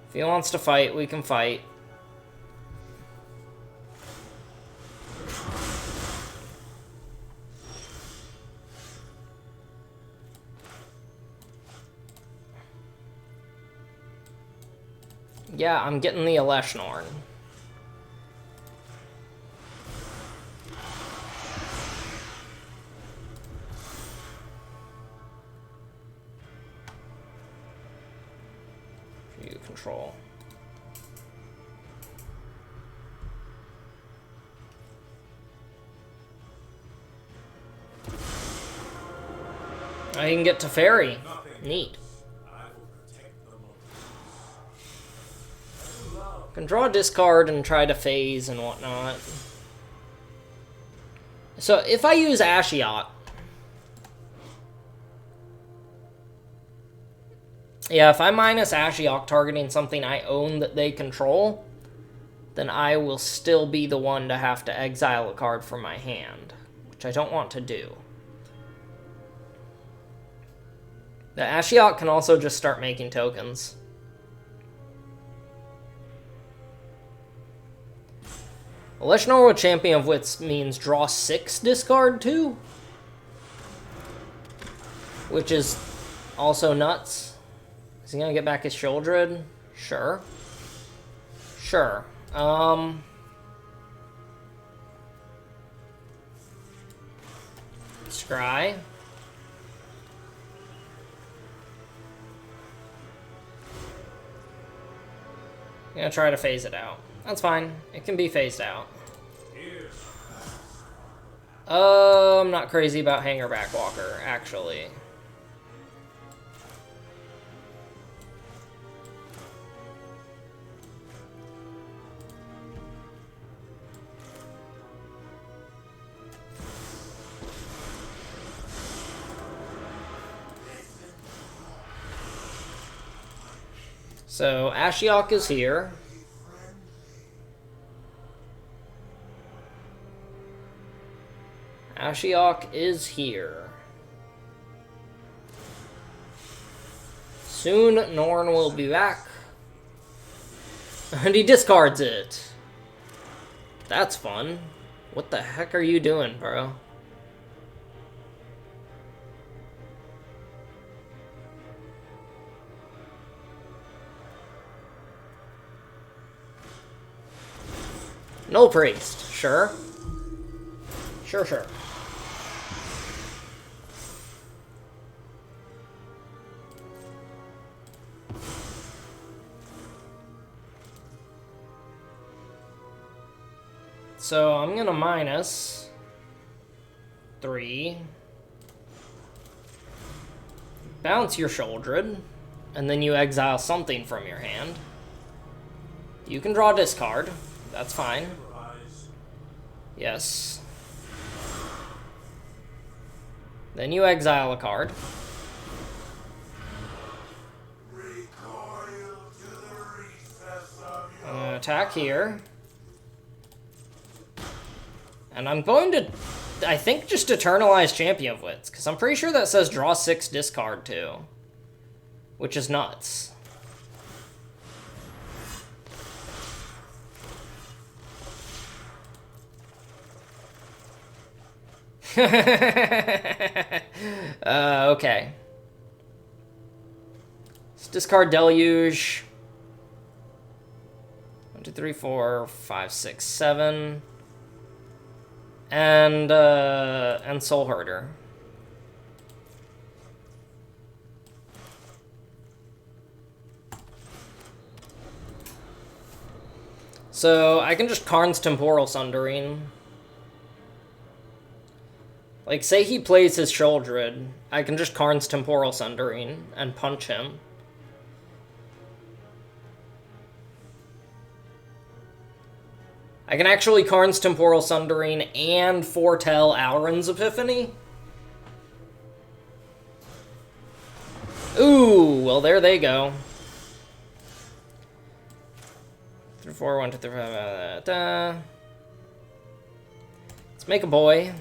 Speaker 1: If he wants to fight, we can fight. Yeah, I'm getting the Eleshnorn. You control. I can get to Fairy. Neat. Can draw a discard and try to phase and whatnot. So if I use Ashiok, yeah, if I minus Ashiok targeting something I own that they control, then I will still be the one to have to exile a card from my hand, which I don't want to do. The Ashiok can also just start making tokens. Eleshnorn with Champion of Wits means draw 6, discard 2. Which is also nuts. Is he gonna get back his Shieldred? Sure. Sure. Scry. I'm gonna try to phase it out. That's fine. It can be phased out. I'm not crazy about Hanger Backwalker, actually. So, Ashiok is here. Ashiok is here. Soon, Norn will be back. And he discards it. That's fun. What the heck are you doing, bro? Null Priest. Sure. Sure, sure. So I'm gonna minus 3. Bounce your Shieldred, and then you exile something from your hand. You can draw a discard. That's fine. Yes. Then you exile a card. Attack here. And I'm going to, I think, just Eternalize Champion of Wits, because I'm pretty sure that says draw 6, discard 2. Which is nuts. Okay. Let's discard Deluge. 1, 2, 3, 4, 5, 6, 7. And Soul Herder. So I can just Karn's Temporal Sundering. Like, say he plays his Shieldred, I can just Karn's Temporal Sundering and punch him. I can actually Karn's Temporal Sundering and foretell Alrund's Epiphany. Ooh, well, there they go. 3, 4, 1, 2, 3, 5, Let's make a boy.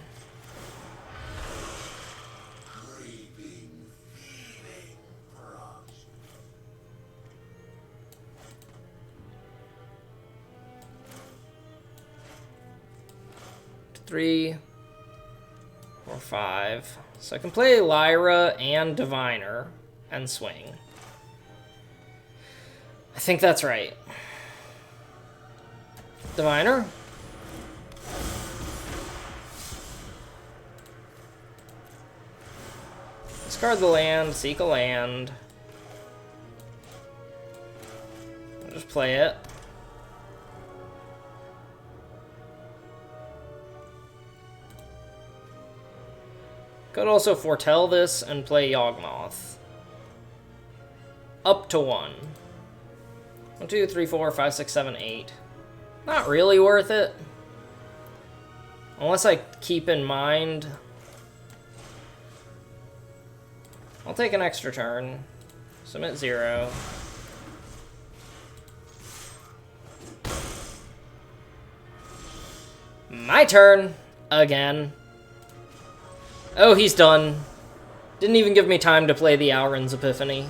Speaker 1: Three, 4, 5. So I can play Lyra and Diviner and swing. I think that's right. Diviner? Discard the land, seek a land. I'll just play it. Could also foretell this and play Yawgmoth. Up to 1. 1, 2, 3, 4, 5, 6, 7, 8. Not really worth it. Unless I keep in mind... I'll take an extra turn. Submit 0. My turn! Again. Oh, he's done. Didn't even give me time to play the Alrund's Epiphany.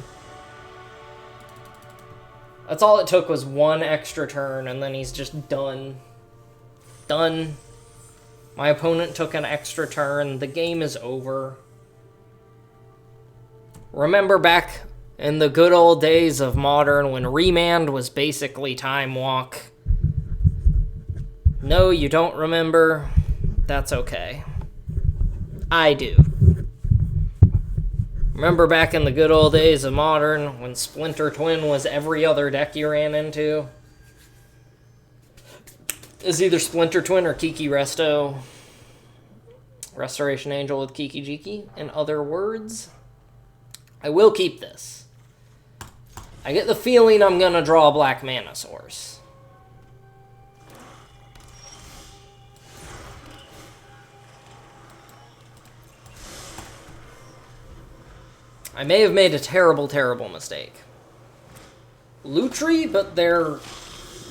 Speaker 1: That's all it took was one extra turn, and then he's just done. Done. My opponent took an extra turn. The game is over. Remember back in the good old days of Modern when Remand was basically Time Walk? No, you don't remember. That's okay. I do. Remember back in the good old days of Modern when Splinter Twin was every other deck you ran into? It's either Splinter Twin or Kiki Resto. Restoration Angel with Kiki Jiki, in other words. I will keep this. I get the feeling I'm gonna draw a black mana source. I may have made a terrible, terrible mistake. Lutri, but they're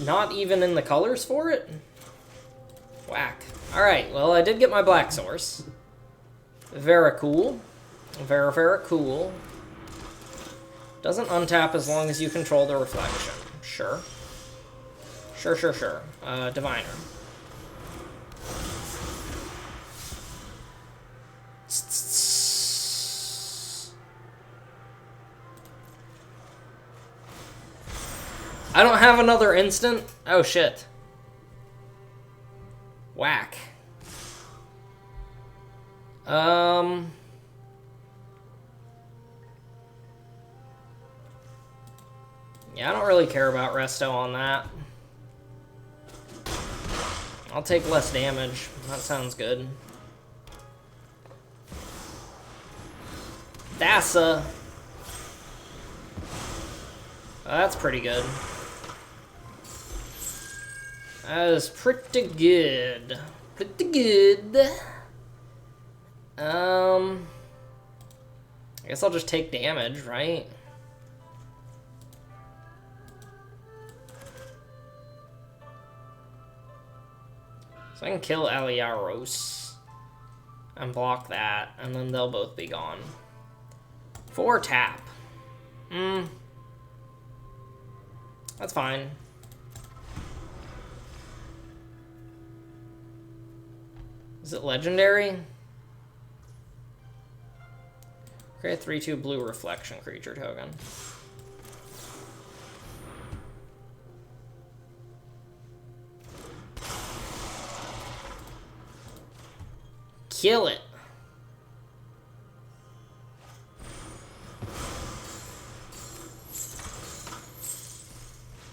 Speaker 1: not even in the colors for it? Whack. Alright, well, I did get my black source. Very cool. Very, very cool. Doesn't untap as long as you control the reflection. Sure. Sure, sure, sure. Diviner. I don't have another instant? Oh, shit. Whack. Yeah, I don't really care about Resto on that. I'll take less damage. That sounds good. Thassa. That's pretty good. That is pretty good. Pretty good. I guess I'll just take damage, right? So I can kill Aliaros and block that, and then they'll both be gone. 4 tap. That's fine. Is it legendary? Create 3/2 blue reflection creature token. Kill it.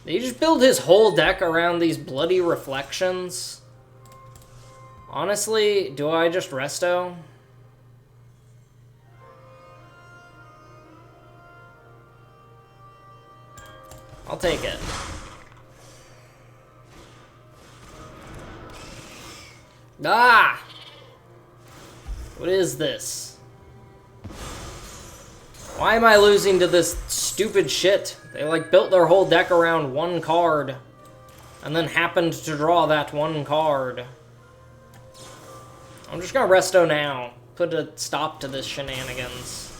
Speaker 1: Did he just build his whole deck around these bloody reflections? Honestly, do I just resto? I'll take it. Ah! What is this? Why am I losing to this stupid shit? They like built their whole deck around one card and then happened to draw that one card. I'm just gonna resto now. Put a stop to this shenanigans.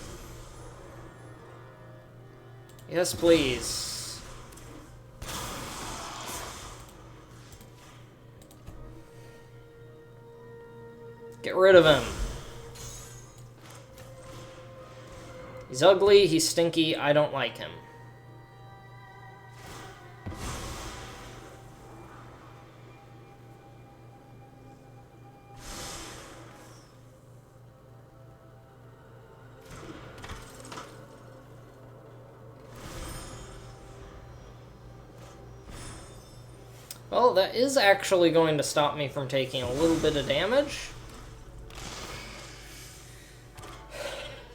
Speaker 1: Yes, please. Get rid of him. He's ugly, he's stinky, I don't like him. Well, that is actually going to stop me from taking a little bit of damage.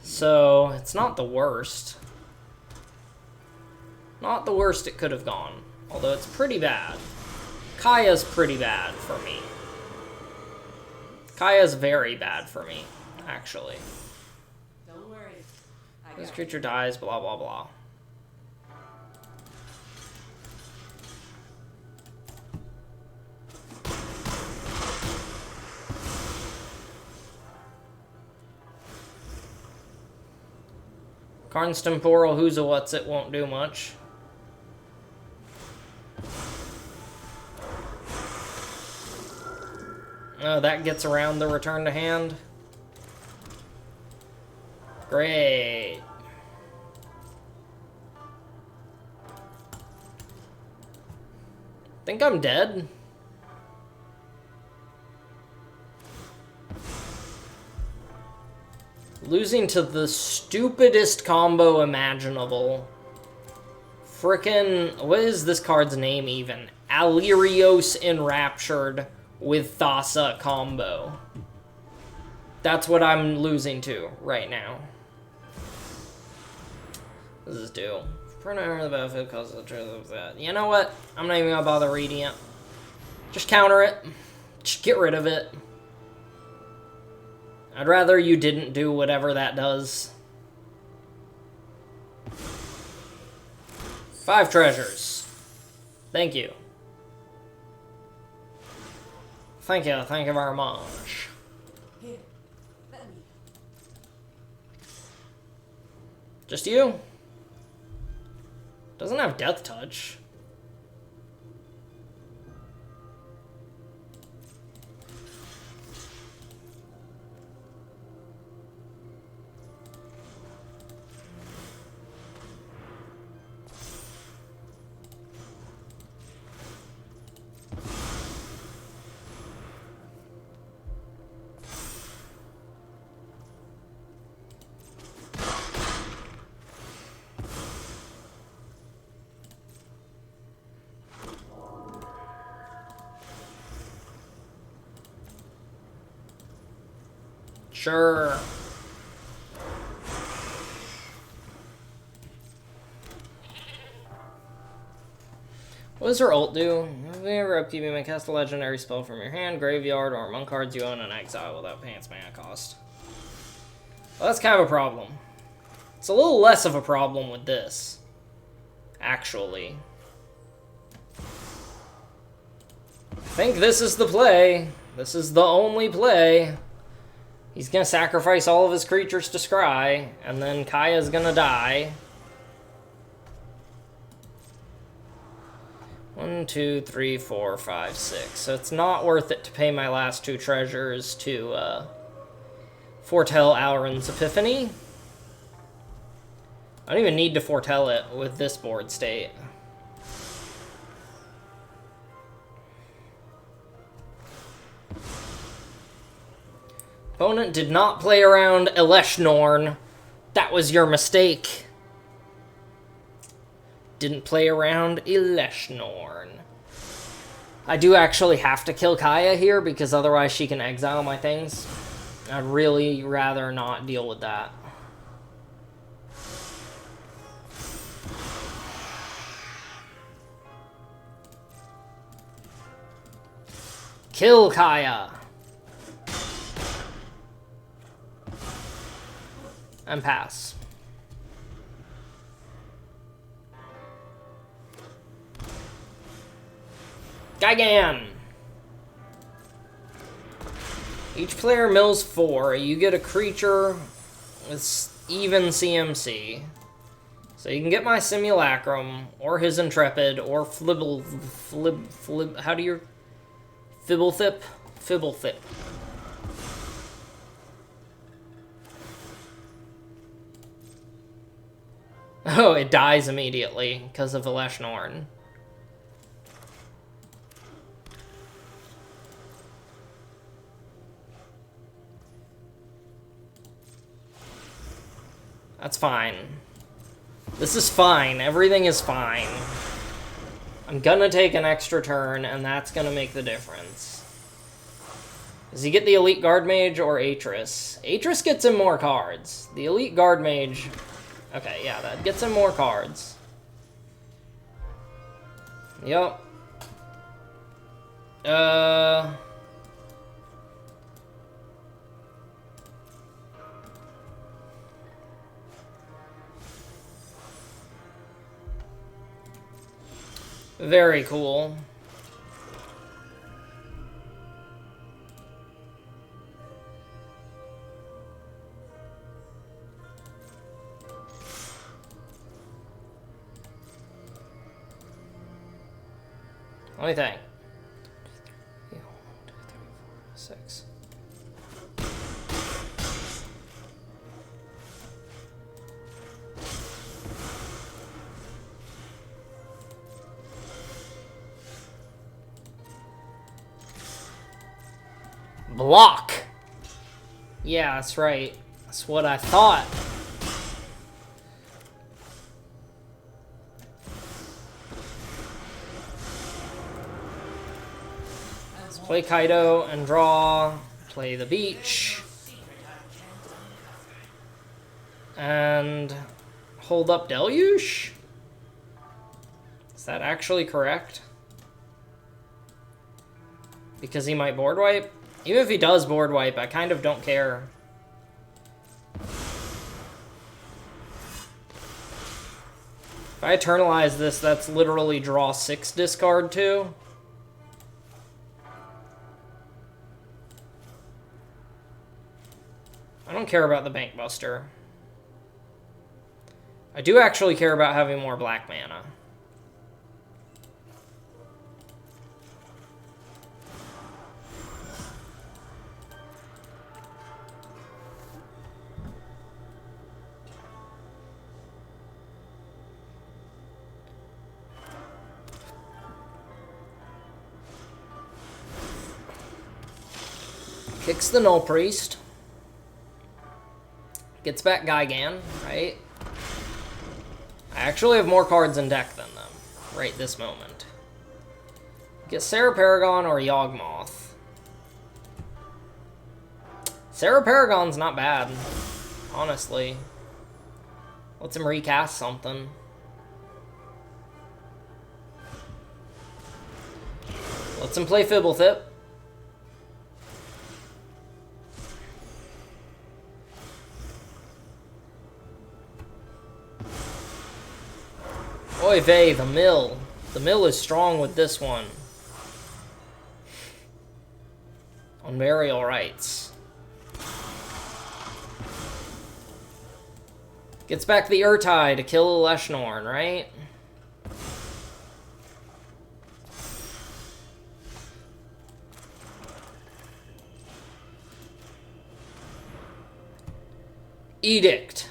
Speaker 1: So, it's not the worst. Not the worst it could have gone. Although it's pretty bad. Kaya's pretty bad for me. Kaya's very bad for me, actually.
Speaker 3: Don't worry.
Speaker 1: This creature dies, blah, blah, blah. Karn's Temporal Who's a What's It won't do much. Oh, that gets around the return to hand. Great. Think I'm dead. Losing to the stupidest combo imaginable. Frickin', what is this card's name even? Alirios Enraptured with Thassa combo. That's what I'm losing to right now. This is due. Printer the battlefield causes the truth of that. You know what? I'm not even gonna bother reading it. Just counter it. Just get rid of it. I'd rather you didn't do whatever that does. 5 treasures. Thank you. Thank you very much.
Speaker 3: Here, let me.
Speaker 1: Just you? Doesn't have Death Touch. Sure. What does her ult do? Whenever upkeep, you may cast a legendary spell from your hand, graveyard, or among cards you own in exile without paying its mana cost. Well, that's kind of a problem. It's a little less of a problem with this, actually. I think this is the play. This is the only play. He's gonna sacrifice all of his creatures to scry, and then Kaya's gonna die. 1, 2, 3, 4, 5, 6. So it's not worth it to pay my last 2 treasures to foretell Alrund's Epiphany. I don't even need to foretell it with this board state. Opponent did not play around Eleshnorn. That was your mistake. Didn't play around Eleshnorn. I do actually have to kill Kaya here because otherwise she can exile my things. I'd really rather not deal with that. Kill Kaya. And pass. Gigan! Each player mills 4. You get a creature with even CMC. So you can get my Simulacrum, or his Intrepid, or how do you... Fibblethip? Fibblethip. Oh, it dies immediately because of Eleshnorn. That's fine. This is fine. Everything is fine. I'm gonna take an extra turn, and that's gonna make the difference. Does he get the Elite Guard Mage or Atris? Atris gets him more cards. The Elite Guard Mage... Okay, yeah, that gets him more cards. Yup. Very cool. Let me think. 1, 2, 3, 4, 6. Block! Yeah, that's right. That's what I thought. Let's play Kaido and draw. Play the beach. And hold up Deluge? Is that actually correct? Because he might board wipe? Even if he does board wipe, I kind of don't care. If I eternalize this, that's literally draw 6, discard 2. I don't care about the Bank Buster. I do actually care about having more black mana. Kicks the Null Priest. Gets back Gigan, right? I actually have more cards in deck than them, right this moment. Get Sarah Paragon or Yawgmoth. Sarah Paragon's not bad, honestly. Lets him recast something. Lets him play Fibblethip. Oy vey, the mill. The mill is strong with this one. On Burial Rites. Gets back the Urtai to kill Leshnorn, right? Edict.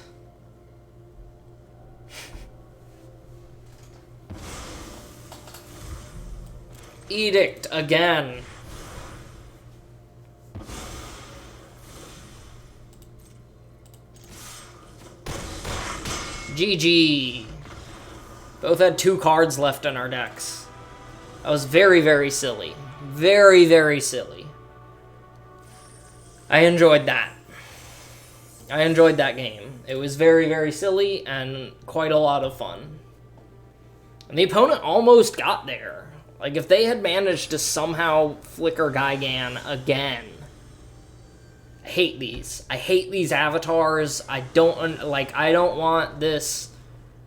Speaker 1: Edict again. GG. Both had 2 cards left in our decks. That was very, very silly. Very, very silly. I enjoyed that. I enjoyed that game. It was very, very silly and quite a lot of fun. And the opponent almost got there. Like, if they had managed to somehow flicker Gigan again... I hate these. I hate these avatars. I don't want this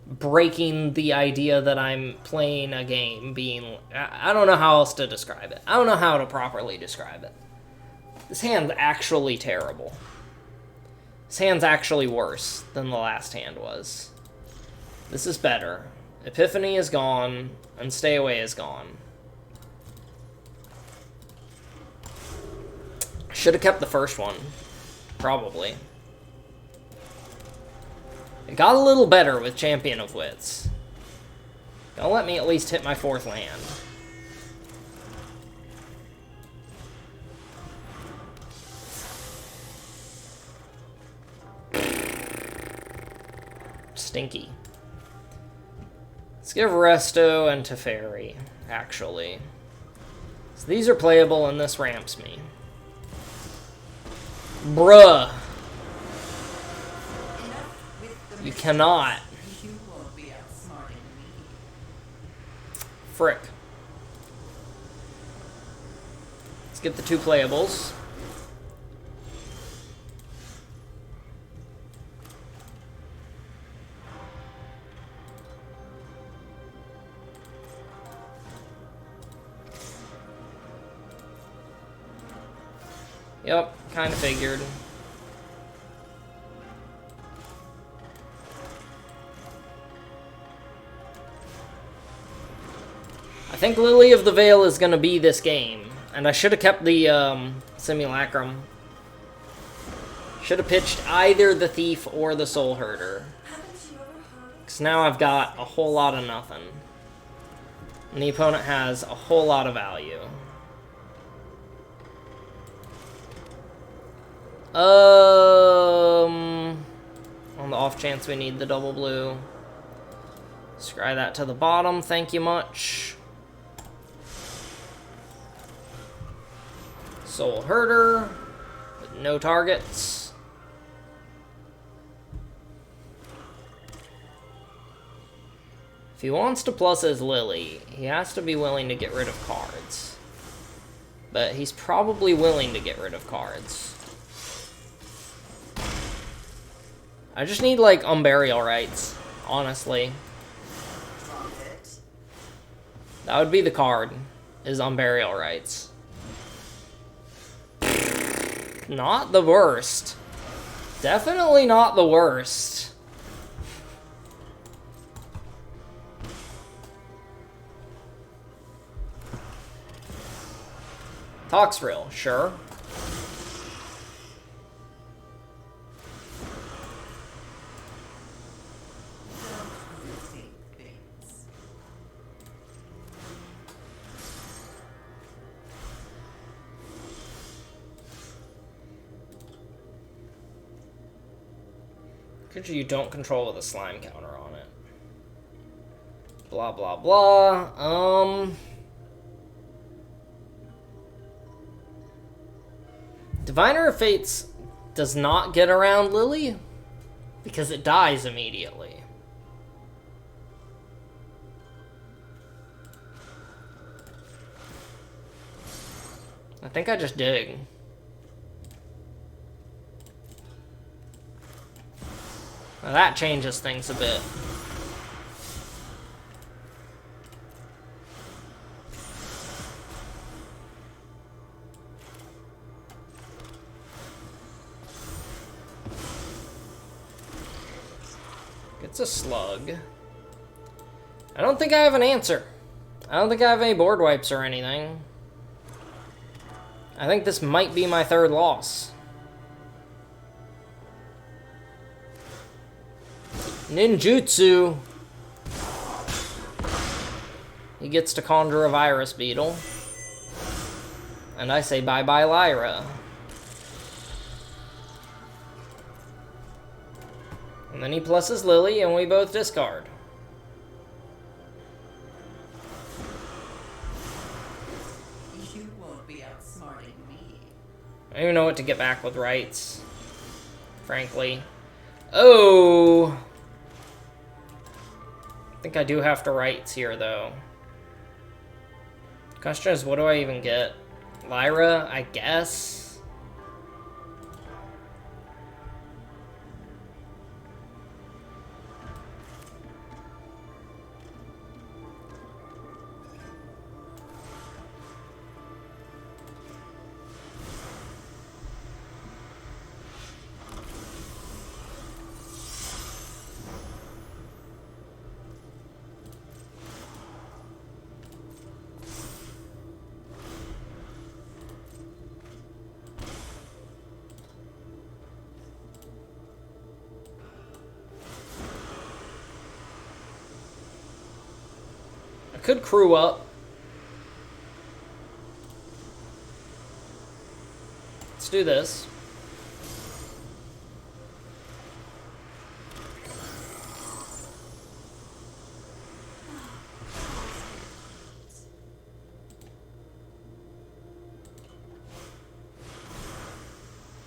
Speaker 1: breaking the idea that I'm playing a game being... I don't know how else to describe it. I don't know how to properly describe it. This hand's actually terrible. This hand's actually worse than the last hand was. This is better. Epiphany is gone, and Stay Away is gone. Should have kept the first one. Probably. It got a little better with Champion of Wits. Don't let me at least hit my 4th land. Stinky. Let's give Resto and Teferi, actually. So these are playable and this ramps me. Bruh. You cannot.
Speaker 4: You won't be outsmarting me.
Speaker 1: Frick. Let's get the 2 playables. Yep, kind of figured. I think Lily of the Veil is going to be this game. And I should have kept the Simulacrum. Should have pitched either the Thief or the Soul Herder. Because now I've got a whole lot of nothing. And the opponent has a whole lot of value. On the off chance we need the double blue. Scry that to the bottom, thank you much. Soul Herder, with no targets. If he wants to plus his Lily, he has to be willing to get rid of cards. But he's probably willing to get rid of cards. I just need, like, Unburial Rites, honestly. That would be the card, is Unburial Rites. Not the worst. Definitely not the worst. Toxrill, sure. Creature you don't control with a slime counter on it. Blah, blah, blah. Diviner of Fates does not get around Lily because it dies immediately. I think I just dig. Now that changes things a bit. It's a slug. I don't think I have an answer. I don't think I have any board wipes or anything. I think this might be my 3rd loss. Ninjutsu. He gets to conjure a virus beetle. And I say bye-bye Lyra. And then he pluses Lily and we both discard.
Speaker 4: You won't be outsmarting me.
Speaker 1: I don't even know what to get back with Rites. Frankly. Oh! I think I do have to Rites here, though. Question is, what do I even get? Lyra, I guess? Could crew up. Let's do this.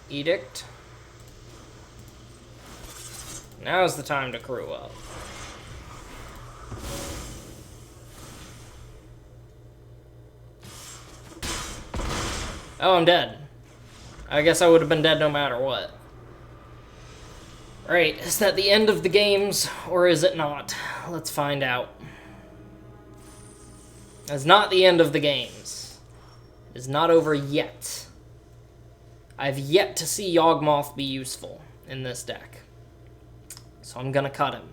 Speaker 1: Edict. Now's the time to crew up. Oh, I'm dead. I guess I would have been dead no matter what. Right, is that the end of the games, or is it not? Let's find out. It's not the end of the games. It is not over yet. I've yet to see Yawgmoth be useful in this deck. So I'm gonna cut him.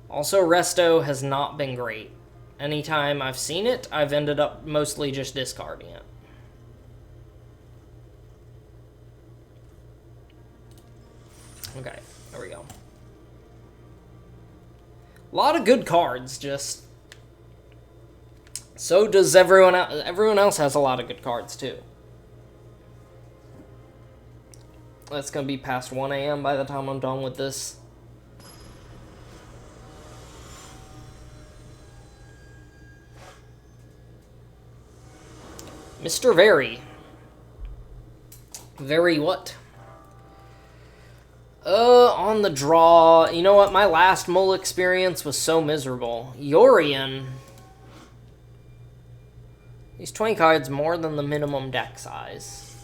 Speaker 1: Also, Resto has not been great. Anytime I've seen it, I've ended up mostly just discarding it. Okay, there we go. A lot of good cards, just... So does everyone else. Everyone else has a lot of good cards, too. That's gonna be past 1 a.m. by the time I'm done with this. Mr. Very. Very what? On the draw. You know what? My last Mull experience was so miserable. Yorion. These 20 cards more than the minimum deck size.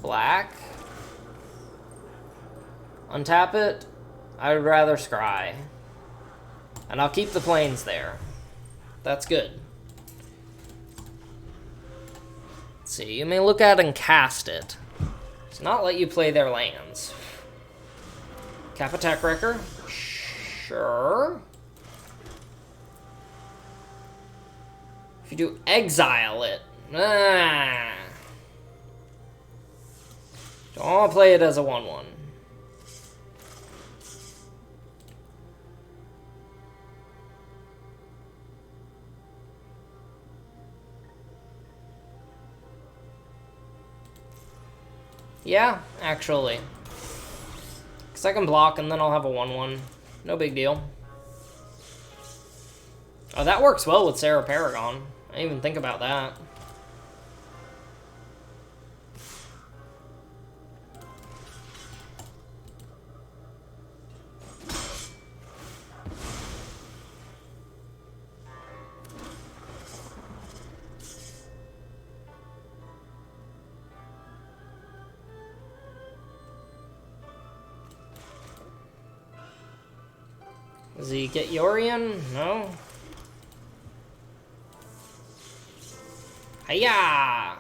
Speaker 1: Black. Untap it. I would rather scry. And I'll keep the planes there. That's good. Let's see, you may look at and cast it. Does not let you play their lands. Cap Attack Wrecker. Sure. If you do exile it. Don't want to play it as a 1/1. Yeah, actually. Because I can block and then I'll have a 1/1. No big deal. Oh, that works well with Sarah Paragon. I didn't even think about that. Does he get Yorion? No. Hiya!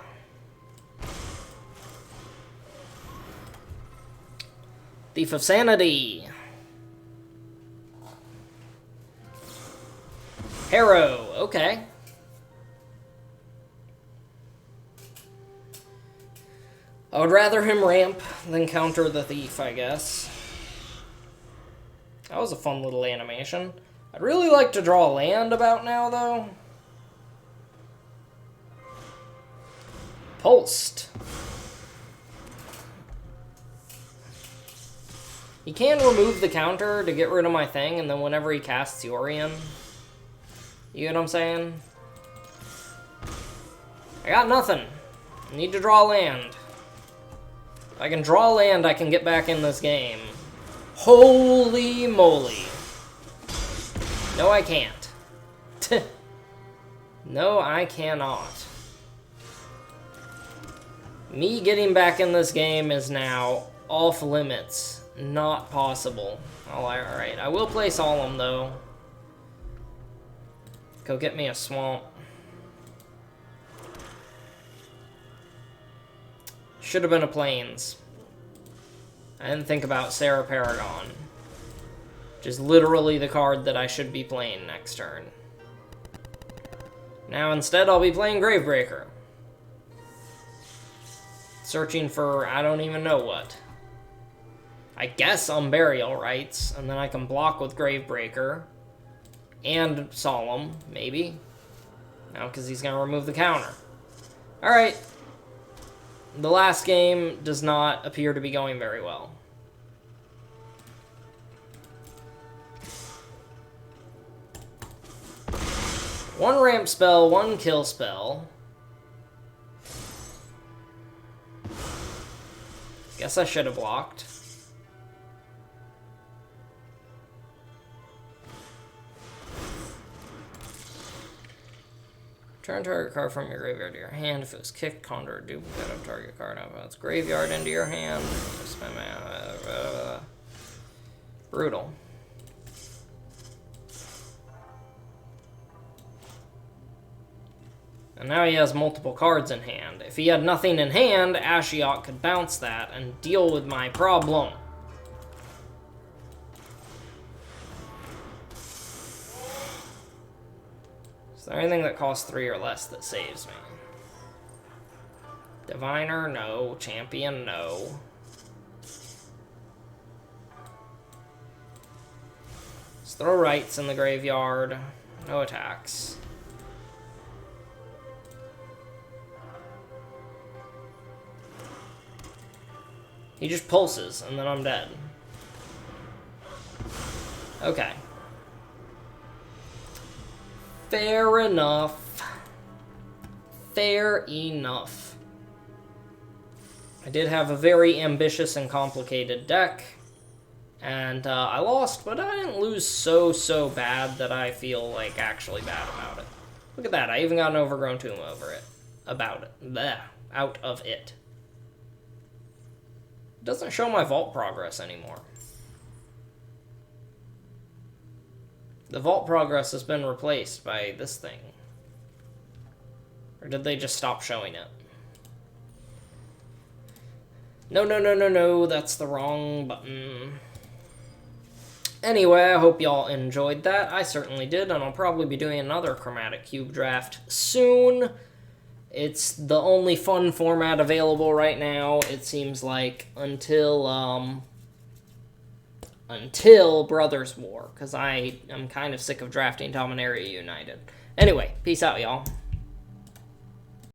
Speaker 1: Thief of Sanity. Harrow, okay. I would rather him ramp than counter the thief, I guess. That was a fun little animation. I'd really like to draw a land about now, though. Pulsed. He can remove the counter to get rid of my thing, and then whenever he casts Yorion. You get what I'm saying? I got nothing. I need to draw land. If I can draw land, I can get back in this game. Holy moly. No, I can't. No, I cannot. Me getting back in this game is now off limits. Not possible. Alright, I will play Solemn, though. Go get me a swamp. Should have been a plains. I didn't think about Sarah Paragon. Which is literally the card that I should be playing next turn. Now instead I'll be playing Gravebreaker. Searching for I don't even know what. I guess Unburial Rites, and then I can block with Gravebreaker. And Solemn, maybe. No, because he's going to remove the counter. Alright. The last game does not appear to be going very well. 1 ramp spell, 1 kill spell. Guess I should have blocked. Turn target card from your graveyard to your hand. If it was kicked, conjure a duplicate of target card out of its graveyard into your hand. Brutal. And now he has multiple cards in hand. If he had nothing in hand, Ashiok could bounce that and deal with my problem. Is there anything that costs 3 or less that saves me? Diviner, no. Champion, no. Let's throw Rites in the graveyard. No attacks. He just pulses, and then I'm dead. Okay. Fair enough. Fair enough. I did have a very ambitious and complicated deck, and I lost, but I didn't lose so bad that I feel, like, actually bad about it. Look at that, I even got an Overgrown Tomb over it. About it. Bleh. Out of it. It doesn't show my vault progress anymore. The vault progress has been replaced by this thing. Or did they just stop showing it? No, that's the wrong button. Anyway, I hope y'all enjoyed that. I certainly did, and I'll probably be doing another Chromatic Cube draft soon. It's the only fun format available right now, it seems like, until Brothers War, because I am kind of sick of drafting Dominaria United. Anyway, peace out, y'all.